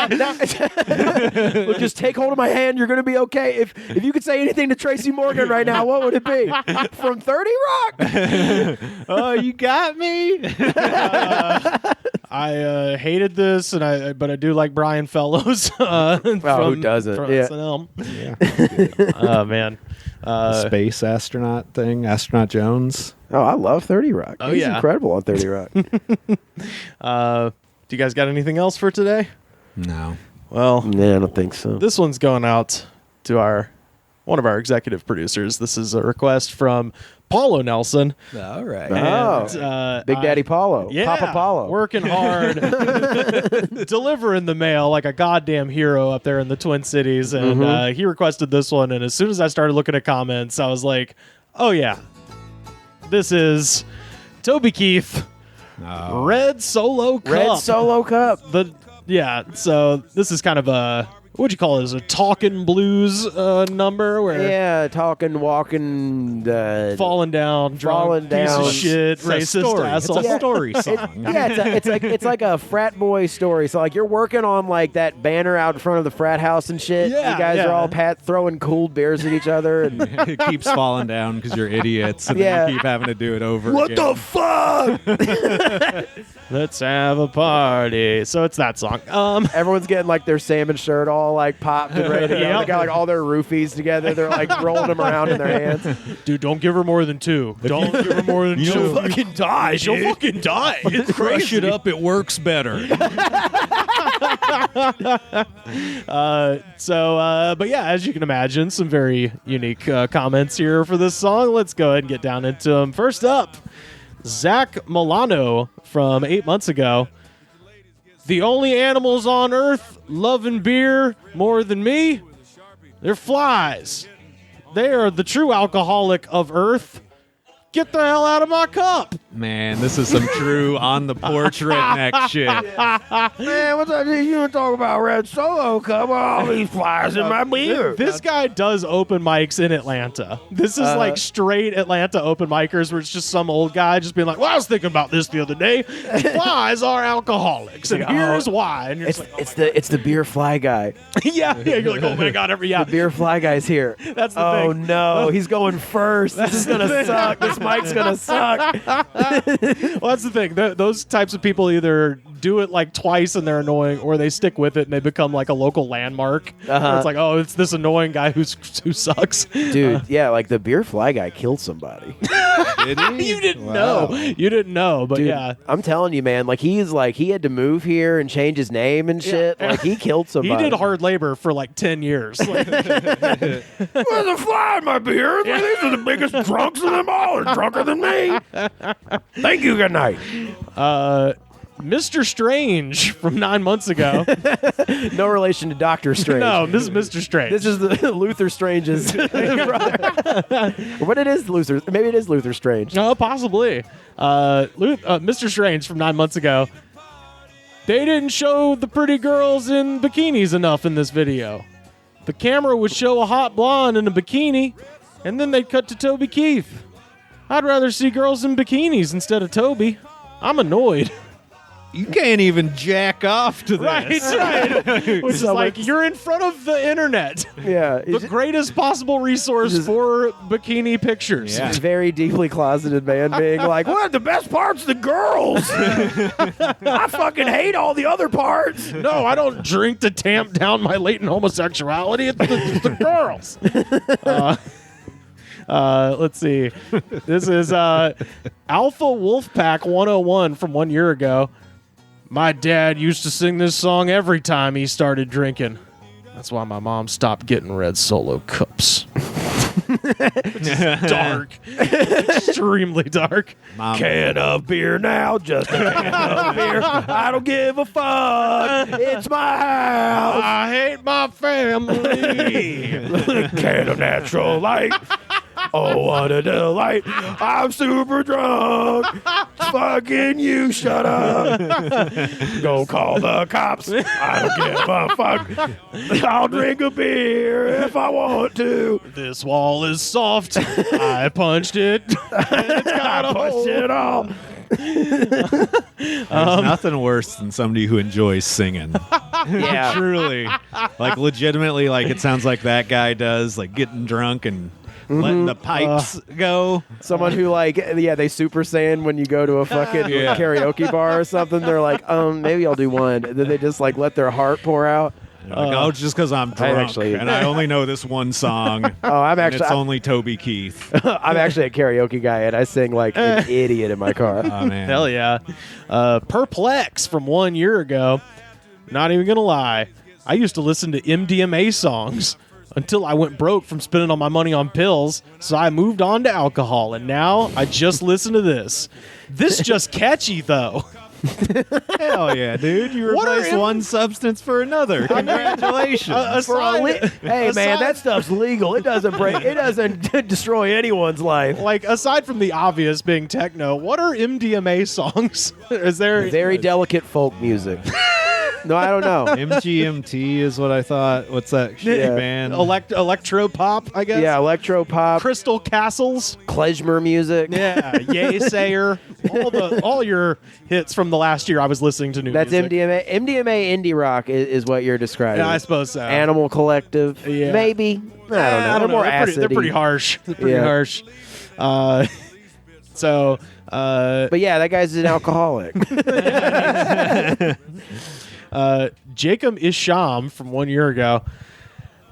Speaker 3: Look, just take hold of my hand. You're going to be okay. If you could say anything to Tracy Morgan right now, what would it be? From 30 Rock?
Speaker 2: Oh, you got me.
Speaker 1: I hated this, but I do like Brian Fellows.
Speaker 3: Who doesn't?
Speaker 1: From SNL. Yeah. Oh man,
Speaker 2: space astronaut thing, Astronaut Jones.
Speaker 3: Oh, I love 30 Rock.
Speaker 1: Oh,
Speaker 3: He's incredible on 30 Rock.
Speaker 1: Do you guys got anything else for today?
Speaker 2: No.
Speaker 1: Well,
Speaker 3: yeah, I don't think so.
Speaker 1: This one's going out to one of our executive producers. This is a request from Paulo Nelson.
Speaker 2: All right.
Speaker 3: And, Big Daddy Paulo.
Speaker 1: Yeah,
Speaker 3: Papa Paulo.
Speaker 1: Working hard. Delivering the mail like a goddamn hero up there in the Twin Cities. And he requested this one. And as soon as I started looking at comments, I was like, oh, yeah. This is Toby Keith.
Speaker 2: Oh.
Speaker 1: Red Solo Cup.
Speaker 3: Red Solo Cup.
Speaker 1: So this is kind of what'd you call it? Is a talking blues number where
Speaker 3: talking, walking,
Speaker 1: falling down, drunk, piece of shit, racist asshole.
Speaker 2: It's a story song.
Speaker 3: It's like a frat boy story. So like you're working on like that banner out in front of the frat house and shit.
Speaker 1: Yeah,
Speaker 3: you guys are all throwing cooled beers at each other, and
Speaker 2: it keeps falling down because you're idiots, and then you keep having to do it over.
Speaker 3: What
Speaker 2: again.
Speaker 3: the fuck?
Speaker 1: Let's have a party. So it's that song.
Speaker 3: Everyone's getting like their salmon shirt all like popped and ready to go. They got like all their roofies together. They're like rolling them around in their hands.
Speaker 1: Dude, don't give her more than two. Don't give her more than two.
Speaker 3: She'll fucking die.
Speaker 1: She'll fucking die. It's
Speaker 2: Crush
Speaker 1: crazy.
Speaker 2: it up. It works better.
Speaker 1: But yeah, as you can imagine, some very unique comments here for this song. Let's go ahead and get down into them. First up, Zach Milano from 8 months ago. The only animals on Earth loving beer more than me, they're flies. They are the true alcoholic of Earth. Get the hell out of my cup.
Speaker 2: Man, this is some true on the porch redneck shit.
Speaker 3: Man, what's up? You want to talk about Red Solo Cup? All these flies in my beer.
Speaker 1: This guy does open mics in Atlanta. This is like straight Atlanta open micers where it's just some old guy just being like, well, I was thinking about this the other day. Flies are alcoholics, and here is why. And you're
Speaker 3: it's the beer fly guy.
Speaker 1: yeah. You're like, oh my God,
Speaker 3: The beer fly guy's here.
Speaker 1: That's the
Speaker 3: thing. Oh no, he's going first.
Speaker 1: This
Speaker 3: is gonna suck. This mic's gonna suck.
Speaker 1: Well, that's the thing. Those types of people either do it like twice and they're annoying, or they stick with it and they become like a local landmark. It's like, oh, it's this annoying guy who sucks.
Speaker 3: Dude, yeah, like the beer fly guy killed somebody.
Speaker 2: Did he?
Speaker 1: You didn't know. You didn't know, but
Speaker 3: Dude,
Speaker 1: yeah.
Speaker 3: I'm telling you, man, like he had to move here and change his name and shit. Like he killed somebody.
Speaker 1: He did hard labor for like 10 years. Like,
Speaker 3: There's a fly in my beer. These are the biggest drunks of them all. Are drunker than me. Thank you. Good night.
Speaker 1: Mr. Strange from 9 months ago.
Speaker 3: No relation to Doctor Strange.
Speaker 1: No, this is Mr. Strange.
Speaker 3: This is the Luther Strange's brother. What it is, Luther? Maybe it is Luther Strange.
Speaker 1: No, possibly. Mr. Strange from 9 months ago. They didn't show the pretty girls in bikinis enough in this video. The camera would show a hot blonde in a bikini, and then they'd cut to Toby Keith. I'd rather see girls in bikinis instead of Toby. I'm annoyed.
Speaker 2: You can't even jack off to this.
Speaker 1: Right. Which is like, you're in front of the internet.
Speaker 3: Yeah.
Speaker 1: The greatest possible resource for bikini pictures.
Speaker 2: Yeah.
Speaker 3: Very deeply closeted man being like, what? The best part's the girls. I fucking hate all the other parts.
Speaker 1: No, I don't drink to tamp down my latent homosexuality. It's the girls. Let's see. This is Alpha Wolfpack 101 from 1 year ago. My dad used to sing this song every time he started drinking. That's why my mom stopped getting red Solo cups. Dark. Extremely dark.
Speaker 2: Mom.
Speaker 3: Can of beer now, just a can of beer. I don't give a fuck. It's my house.
Speaker 1: I hate my family.
Speaker 3: Can of natural light. Oh, what a delight. I'm super drunk. Fucking you, shut up. Go call the cops. I don't give a fuck. I'll drink a beer if I want to.
Speaker 1: This wall is soft. I punched it. And it's got a hole.
Speaker 3: It all.
Speaker 2: There's nothing worse than somebody who enjoys singing.
Speaker 3: Yeah.
Speaker 2: Truly. Like, legitimately, like, it sounds like that guy does, like, getting drunk and letting the pipes go.
Speaker 3: Someone who, like, they Super Saiyan when you go to a fucking karaoke bar or something. They're like, maybe I'll do one. And then they just, like, let their heart pour out.
Speaker 2: Like, just because I'm drunk and I only know this one song. It's only Toby Keith.
Speaker 3: I'm actually a karaoke guy, and I sing like an idiot in my car.
Speaker 2: Oh, man.
Speaker 1: Hell yeah. Perplex from 1 year ago. Not even going to lie. I used to listen to MDMA songs until I went broke from spending all my money on pills, so I moved on to alcohol, and now I just listen to this. This just catchy, though.
Speaker 2: Hell yeah, dude. You replaced one substance for another. Congratulations.
Speaker 3: Hey, man, that stuff's legal. It doesn't destroy anyone's life.
Speaker 1: Like, aside from the obvious being techno, what are MDMA songs? Is there...
Speaker 3: Very delicate folk music. No, I don't know.
Speaker 2: MGMT is what I thought. What's that shit band?
Speaker 1: Electro pop, I guess.
Speaker 3: Yeah, electro pop.
Speaker 1: Crystal Castles.
Speaker 3: Klezmer music.
Speaker 1: Yeah, Yay Sayer. all your hits from the last year I was listening to new
Speaker 3: That's
Speaker 1: music.
Speaker 3: MDMA. MDMA indie rock is what you're describing.
Speaker 1: Yeah, I suppose so.
Speaker 3: Animal Collective.
Speaker 1: Yeah.
Speaker 3: Maybe. I don't know.
Speaker 1: I don't know.
Speaker 3: More
Speaker 1: They're pretty harsh. They're pretty harsh. But
Speaker 3: yeah, that guy's an alcoholic.
Speaker 1: Jacob Isham from 1 year ago.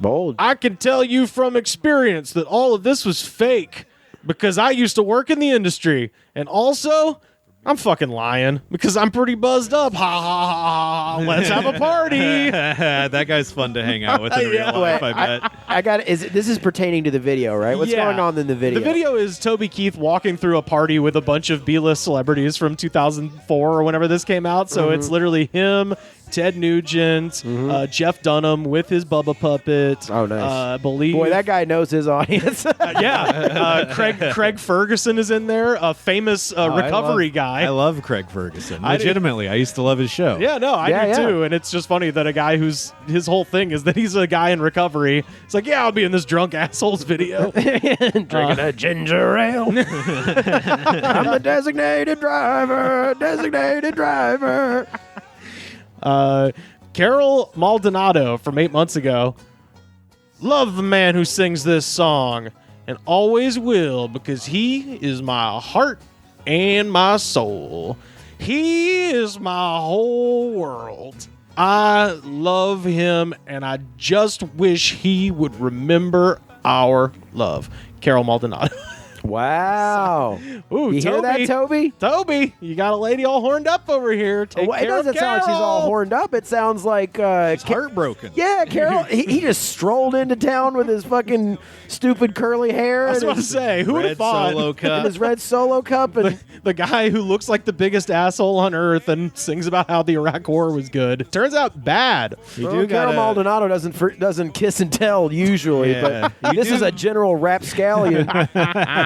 Speaker 3: Bold.
Speaker 1: I can tell you from experience that all of this was fake because I used to work in the industry. And also, I'm fucking lying because I'm pretty buzzed up. Ha ha ha ha. Let's have a party.
Speaker 2: That guy's fun to hang out with in real life, I bet.
Speaker 3: This is pertaining to the video, right? What's going on in the video?
Speaker 1: The video is Toby Keith walking through a party with a bunch of B-list celebrities from 2004 or whenever this came out. So it's literally him, Ted Nugent, Jeff Dunham with his Bubba puppet.
Speaker 3: Oh, nice.
Speaker 1: Boy,
Speaker 3: that guy knows his audience.
Speaker 1: Craig Ferguson is in there, a famous recovery guy.
Speaker 2: I love Craig Ferguson. Legitimately, I used to love his show.
Speaker 1: Yeah, no, I do too. And it's just funny that a guy his whole thing is that he's a guy in recovery. It's like, yeah, I'll be in this drunk asshole's video.
Speaker 3: Drinking a ginger ale. I'm the designated driver.
Speaker 1: Carol Maldonado from 8 months ago. Love the man who sings this song and always will because he is my heart and my soul. He is my whole world. I love him, and I just wish he would remember our love. Carol Maldonado.
Speaker 3: Wow.
Speaker 1: Ooh,
Speaker 3: you hear that, Toby?
Speaker 1: Toby, you got a lady all horned up over here. Take
Speaker 3: it doesn't sound like she's all horned up. It sounds like...
Speaker 2: she's heartbroken.
Speaker 3: Yeah, Carol, he just strolled into town with his fucking stupid curly hair.
Speaker 1: I was about to say, who would have thought?
Speaker 2: Solo cup.
Speaker 3: And his red Solo cup. And
Speaker 1: the guy who looks like the biggest asshole on earth and sings about how the Iraq War was good. Turns out bad.
Speaker 3: Carol Maldonado doesn't kiss and tell usually, but this is a general rapscallion.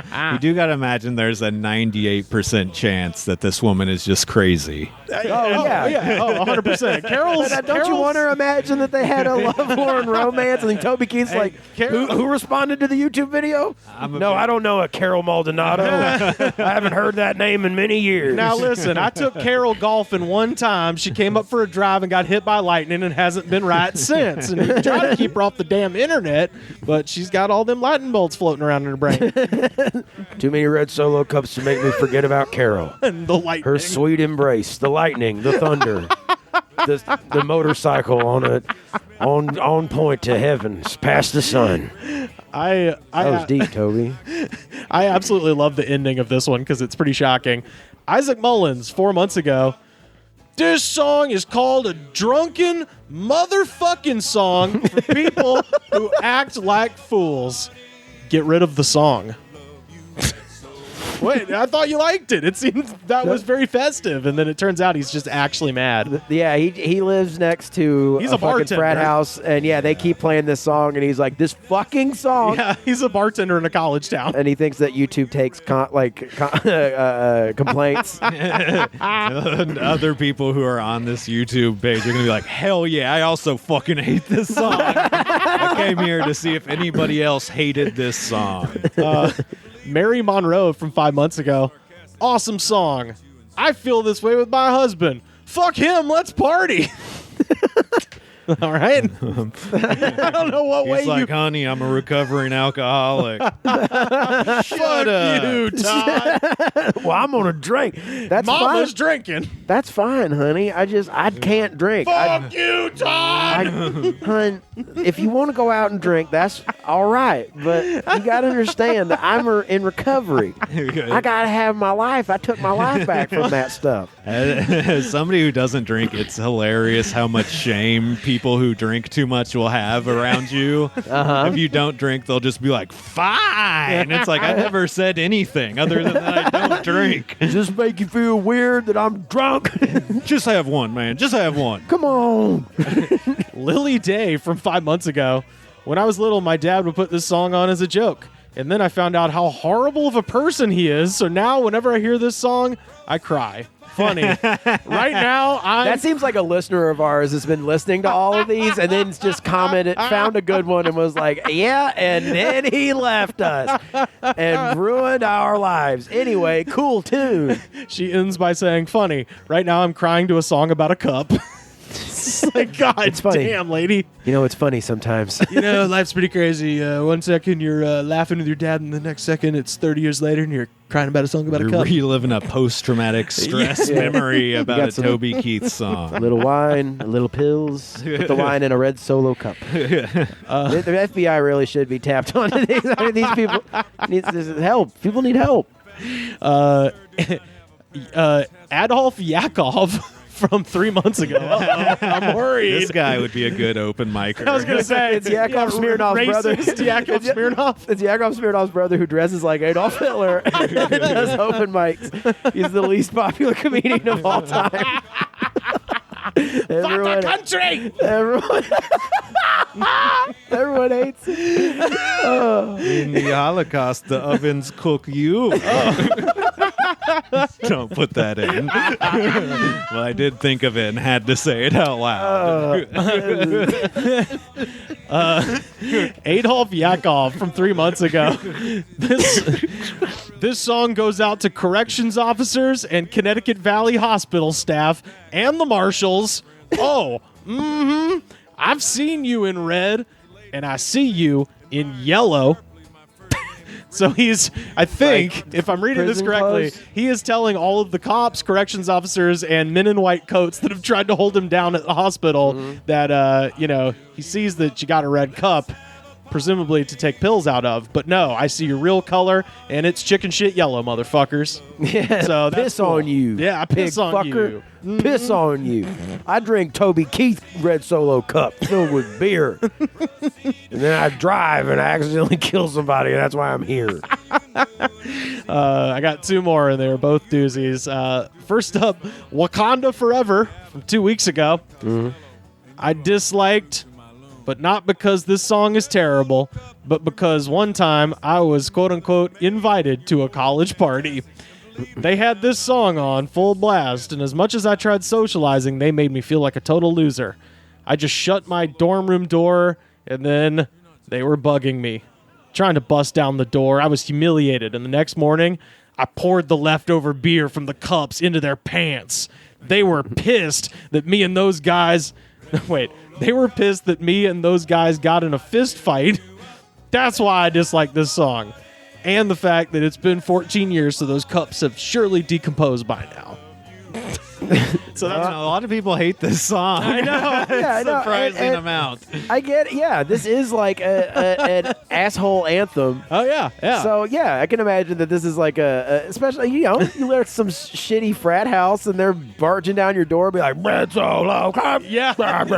Speaker 2: You do got to imagine there's a 98% chance that this woman is just crazy.
Speaker 3: Oh, yeah.
Speaker 1: Oh, 100%.
Speaker 3: Don't you want to imagine that they had a lovelorn romance? And then Toby Keith's like, who responded to the YouTube video? I don't know a Carol Maldonado. I haven't heard that name in many years.
Speaker 1: Now, listen, I took Carol golfing one time. She came up for a drive and got hit by lightning and hasn't been right since. And we tried to keep her off the damn internet, but she's got all them lightning bolts floating around in her brain.
Speaker 3: Too many red Solo cups to make me forget about Carol.
Speaker 1: And the lightning.
Speaker 3: Her sweet embrace, the lightning, the thunder, the motorcycle on point to heaven, past the sun. That was deep, Toby.
Speaker 1: I absolutely love the ending of this one because it's pretty shocking. Isaac Mullins, 4 months ago. This song is called a drunken motherfucking song for people who act like fools. Get rid of the song. Wait, I thought you liked it. It seemed that was very festive, and then it turns out he's just actually mad.
Speaker 3: Yeah, he lives next to
Speaker 1: a
Speaker 3: fucking frat house, and they keep playing this song, and he's like, this fucking song.
Speaker 1: Yeah, he's a bartender in a college town.
Speaker 3: And he thinks that YouTube takes complaints.
Speaker 2: And other people who are on this YouTube page are going to be like, hell yeah, I also fucking hate this song. I came here to see if anybody else hated this song.
Speaker 1: Mary Monroe from 5 months ago. Awesome song. I feel this way with my husband. Fuck him. Let's party. All right. I don't know what way
Speaker 2: He's like, honey, I'm a recovering alcoholic.
Speaker 1: Shut up. You, Todd.
Speaker 3: Well, I'm going to drink. That's
Speaker 1: Mama's
Speaker 3: fine.
Speaker 1: drinking.
Speaker 3: That's fine, honey. I can't drink.
Speaker 1: Fuck you, Todd.
Speaker 3: Hun, if you want to go out and drink, that's all right. But you got to understand that I'm in recovery. I got to have my life. I took my life back from that stuff.
Speaker 2: As somebody who doesn't drink, it's hilarious how much shame people who drink too much will have around you. If you don't drink, they'll just be like, fine. It's like, I never said anything other than that I don't drink.
Speaker 3: Does this make you feel weird that I'm drunk?
Speaker 2: Just have one, man. Just have one.
Speaker 3: Come on.
Speaker 1: Lily Day from 5 months ago. When I was little, my dad would put this song on as a joke. And then I found out how horrible of a person he is. So now whenever I hear this song, I cry. Funny. Right now,
Speaker 3: that seems like a listener of ours has been listening to all of these and then just commented, found a good one and was like, yeah, and then he left us and ruined our lives. Anyway, cool tune.
Speaker 1: She ends by saying, funny. Right now, I'm crying to a song about a cup. It's like, God, it's funny. Damn, lady.
Speaker 3: You know, it's funny sometimes.
Speaker 1: Life's pretty crazy. 1 second, you're laughing with your dad, and the next second, it's 30 years later, and you're crying about a song about a cup.
Speaker 2: You're reliving a post-traumatic stress memory about a Toby Keith song.
Speaker 3: A little wine, a little pills. Put the wine in a red Solo cup. The FBI really should be tapped onto these. I mean, these people need help. People need help.
Speaker 1: Adolf Yakov from 3 months ago. I'm worried.
Speaker 2: This guy would be a good open micer.
Speaker 1: I was going to say,
Speaker 3: it's Yakov Smirnov's brother.
Speaker 1: Yakov Smirnov.
Speaker 3: It's Yakov Smirnov's brother who dresses like Adolf Hitler and does open mics. He's the least popular comedian of all time.
Speaker 1: Fuck the country!
Speaker 3: Everyone hates it. Oh.
Speaker 2: In the Holocaust, the ovens cook you. Don't put that in. Well, I did think of it and had to say it out loud.
Speaker 1: Adolf Yakov from 3 months ago. This song goes out to corrections officers and Connecticut Valley Hospital staff and the marshals. Oh, I've seen you in red, and I see you in yellow. So I think, if I'm reading this correctly, he is telling all of the cops, corrections officers, and men in white coats that have tried to hold him down at the hospital that, he sees that you got a red cup, presumably to take pills out of. But no, I see your real color, and it's chicken shit yellow, motherfuckers.
Speaker 3: Yeah,
Speaker 1: so
Speaker 3: piss on you.
Speaker 1: Yeah, I piss on
Speaker 3: you. Piss on you. I drink Toby Keith red Solo cup filled with beer. And then I drive and I accidentally kill somebody, and that's why I'm here.
Speaker 1: I got two more, and they were both doozies. First up, Wakanda Forever from 2 weeks ago. I disliked, but not because this song is terrible, but because one time I was, quote-unquote, invited to a college party. They had this song on full blast, and as much as I tried socializing, they made me feel like a total loser. I just shut my dorm room door, and then they were bugging me, trying to bust down the door. I was humiliated, and the next morning, I poured the leftover beer from the cups into their pants. They were pissed that me and those guys... Wait, they were pissed that me and those guys got in a fist fight. That's why I dislike this song. And the fact that it's been 14 years, so those cups have surely decomposed by now.
Speaker 2: So that's, a lot of people hate this song.
Speaker 1: I know.
Speaker 3: Yeah,
Speaker 2: surprising amount.
Speaker 3: I get it. Yeah, this is like an asshole anthem.
Speaker 1: Oh, yeah.
Speaker 3: So, yeah, I can imagine that this is like especially, you live some shitty frat house and they're barging down your door and be like, Red Solo, come.
Speaker 1: Yeah.
Speaker 2: Come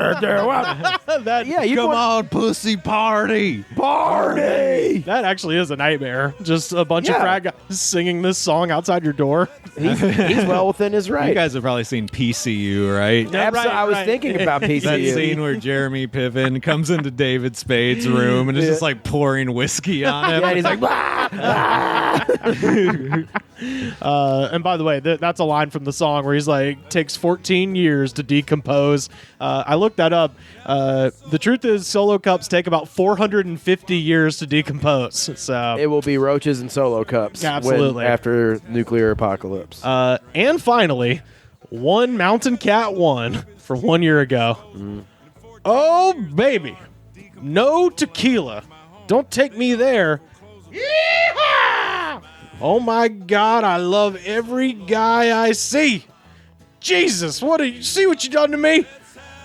Speaker 2: on, pussy party.
Speaker 3: Party.
Speaker 1: That actually is a nightmare. Just a bunch of frat guys singing this song outside your door.
Speaker 3: He's well within his right.
Speaker 2: You guys have probably seen PCU, right?
Speaker 1: Yeah, right,
Speaker 3: I was thinking about PCU.
Speaker 2: That scene where Jeremy Piven comes into David Spade's room and is just like pouring whiskey on him.
Speaker 3: Yeah, and he's like,
Speaker 1: and by the way, that's a line from the song where he's like, takes 14 years to decompose. I looked that up. The truth is, Solo cups take about 450 years to decompose. So
Speaker 3: it will be roaches and Solo cups.
Speaker 1: Absolutely.
Speaker 3: After nuclear apocalypse.
Speaker 1: And finally, one Mountain Cat 1 for 1 year ago. Oh, baby. No tequila. Don't take me there. Yeehaw! Oh, my God. I love every guy I see. Jesus, see what you done to me?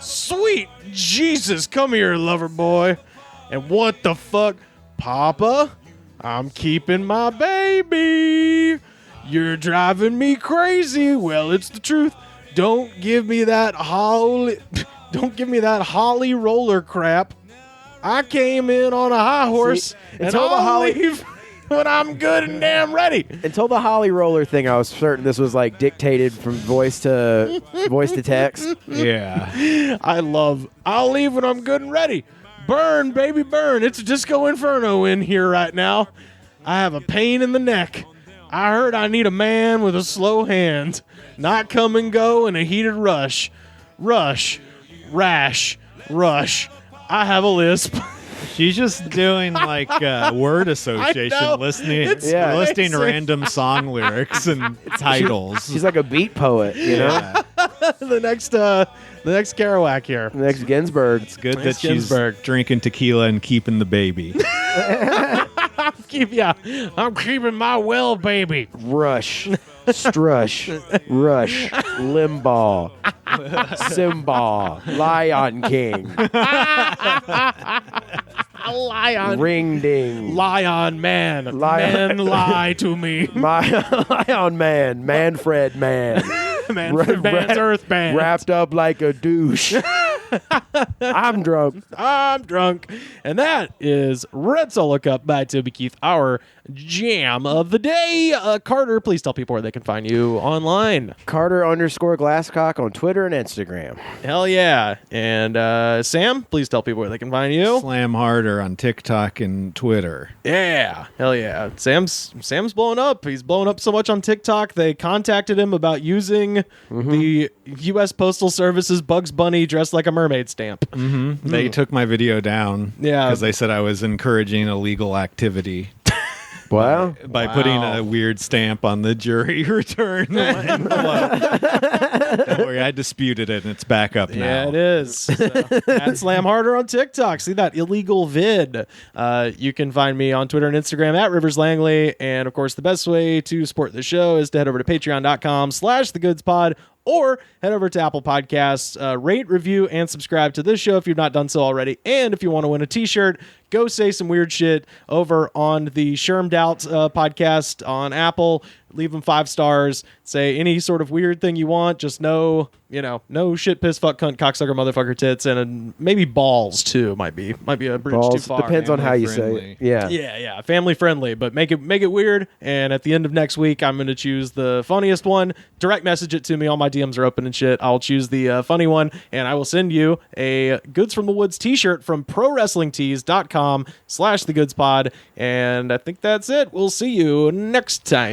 Speaker 1: Sweet Jesus, come here, lover boy. And what the fuck? Papa, I'm keeping my baby. You're driving me crazy. Well, it's the truth. Don't give me that holly roller crap. I came in on a high horse, and I'll leave when I'm good and damn ready.
Speaker 3: Until the Holly Roller thing, I was certain this was like dictated from voice to text.
Speaker 2: Yeah.
Speaker 1: I'll leave when I'm good and ready. Burn, baby, burn. It's a disco inferno in here right now. I have a pain in the neck. I heard I need a man with a slow hand. Not come and go in a heated rush. Rush. Rash. Rush. I have a lisp.
Speaker 2: She's just doing like word association, listing random song lyrics and titles.
Speaker 3: She's like a beat poet, you know?
Speaker 1: The next Kerouac here.
Speaker 3: The next Ginsberg.
Speaker 2: It's good that she's drinking tequila and keeping the baby.
Speaker 1: I'm keeping my well baby.
Speaker 3: Rush. Strush. Rush. Limbaugh. Simba. Lion King.
Speaker 1: Lion.
Speaker 3: Ring ding.
Speaker 1: Lion man. Man lie to me.
Speaker 3: Lion man. Manfred man.
Speaker 1: Manfred man's Earth man.
Speaker 3: Wrapped up like a douche. I'm drunk.
Speaker 1: And that is Red Solo Cup by Toby Keith, our jam of the day. Carter, please tell people where they can find you online.
Speaker 3: Carter_Glasscock on Twitter and Instagram.
Speaker 1: Hell yeah. And Sam, please tell people where they can find you.
Speaker 2: Slam Harder on TikTok and Twitter.
Speaker 1: Yeah. Hell yeah. Sam's blowing up. He's blowing up so much on TikTok. They contacted him about using the U.S. Postal Service's Bugs Bunny dressed like a mermaid stamp.
Speaker 2: They took my video down
Speaker 1: because
Speaker 2: they said I was encouraging illegal activity.
Speaker 3: Wow.
Speaker 2: By putting a weird stamp on the jury return envelope. Don't worry, I disputed it and it's back up now.
Speaker 1: Yeah, it is. So, at Slam Harder on TikTok. See that illegal vid. You can find me on Twitter and Instagram at Rivers Langley. And of course, the best way to support the show is to head over to patreon.com/thegoodspod or head over to Apple Podcasts, rate, review, and subscribe to this show if you've not done so already. And if you want to win a t-shirt, go say some weird shit over on the Shermed Out podcast on Apple. Leave them 5 stars. Say any sort of weird thing you want. Just no shit, piss, fuck, cunt, cocksucker, motherfucker, tits, and maybe balls too. Might be a bridge
Speaker 3: balls,
Speaker 1: too far.
Speaker 3: Depends on how you say it.
Speaker 1: Yeah. Family friendly, but make it weird. And at the end of next week, I'm going to choose the funniest one. Direct message it to me. All my DMs are open and shit. I'll choose the funny one, and I will send you a Goods from the Woods t-shirt from ProWrestlingTees.com/thegoodspod. And I think that's it. We'll see you next time.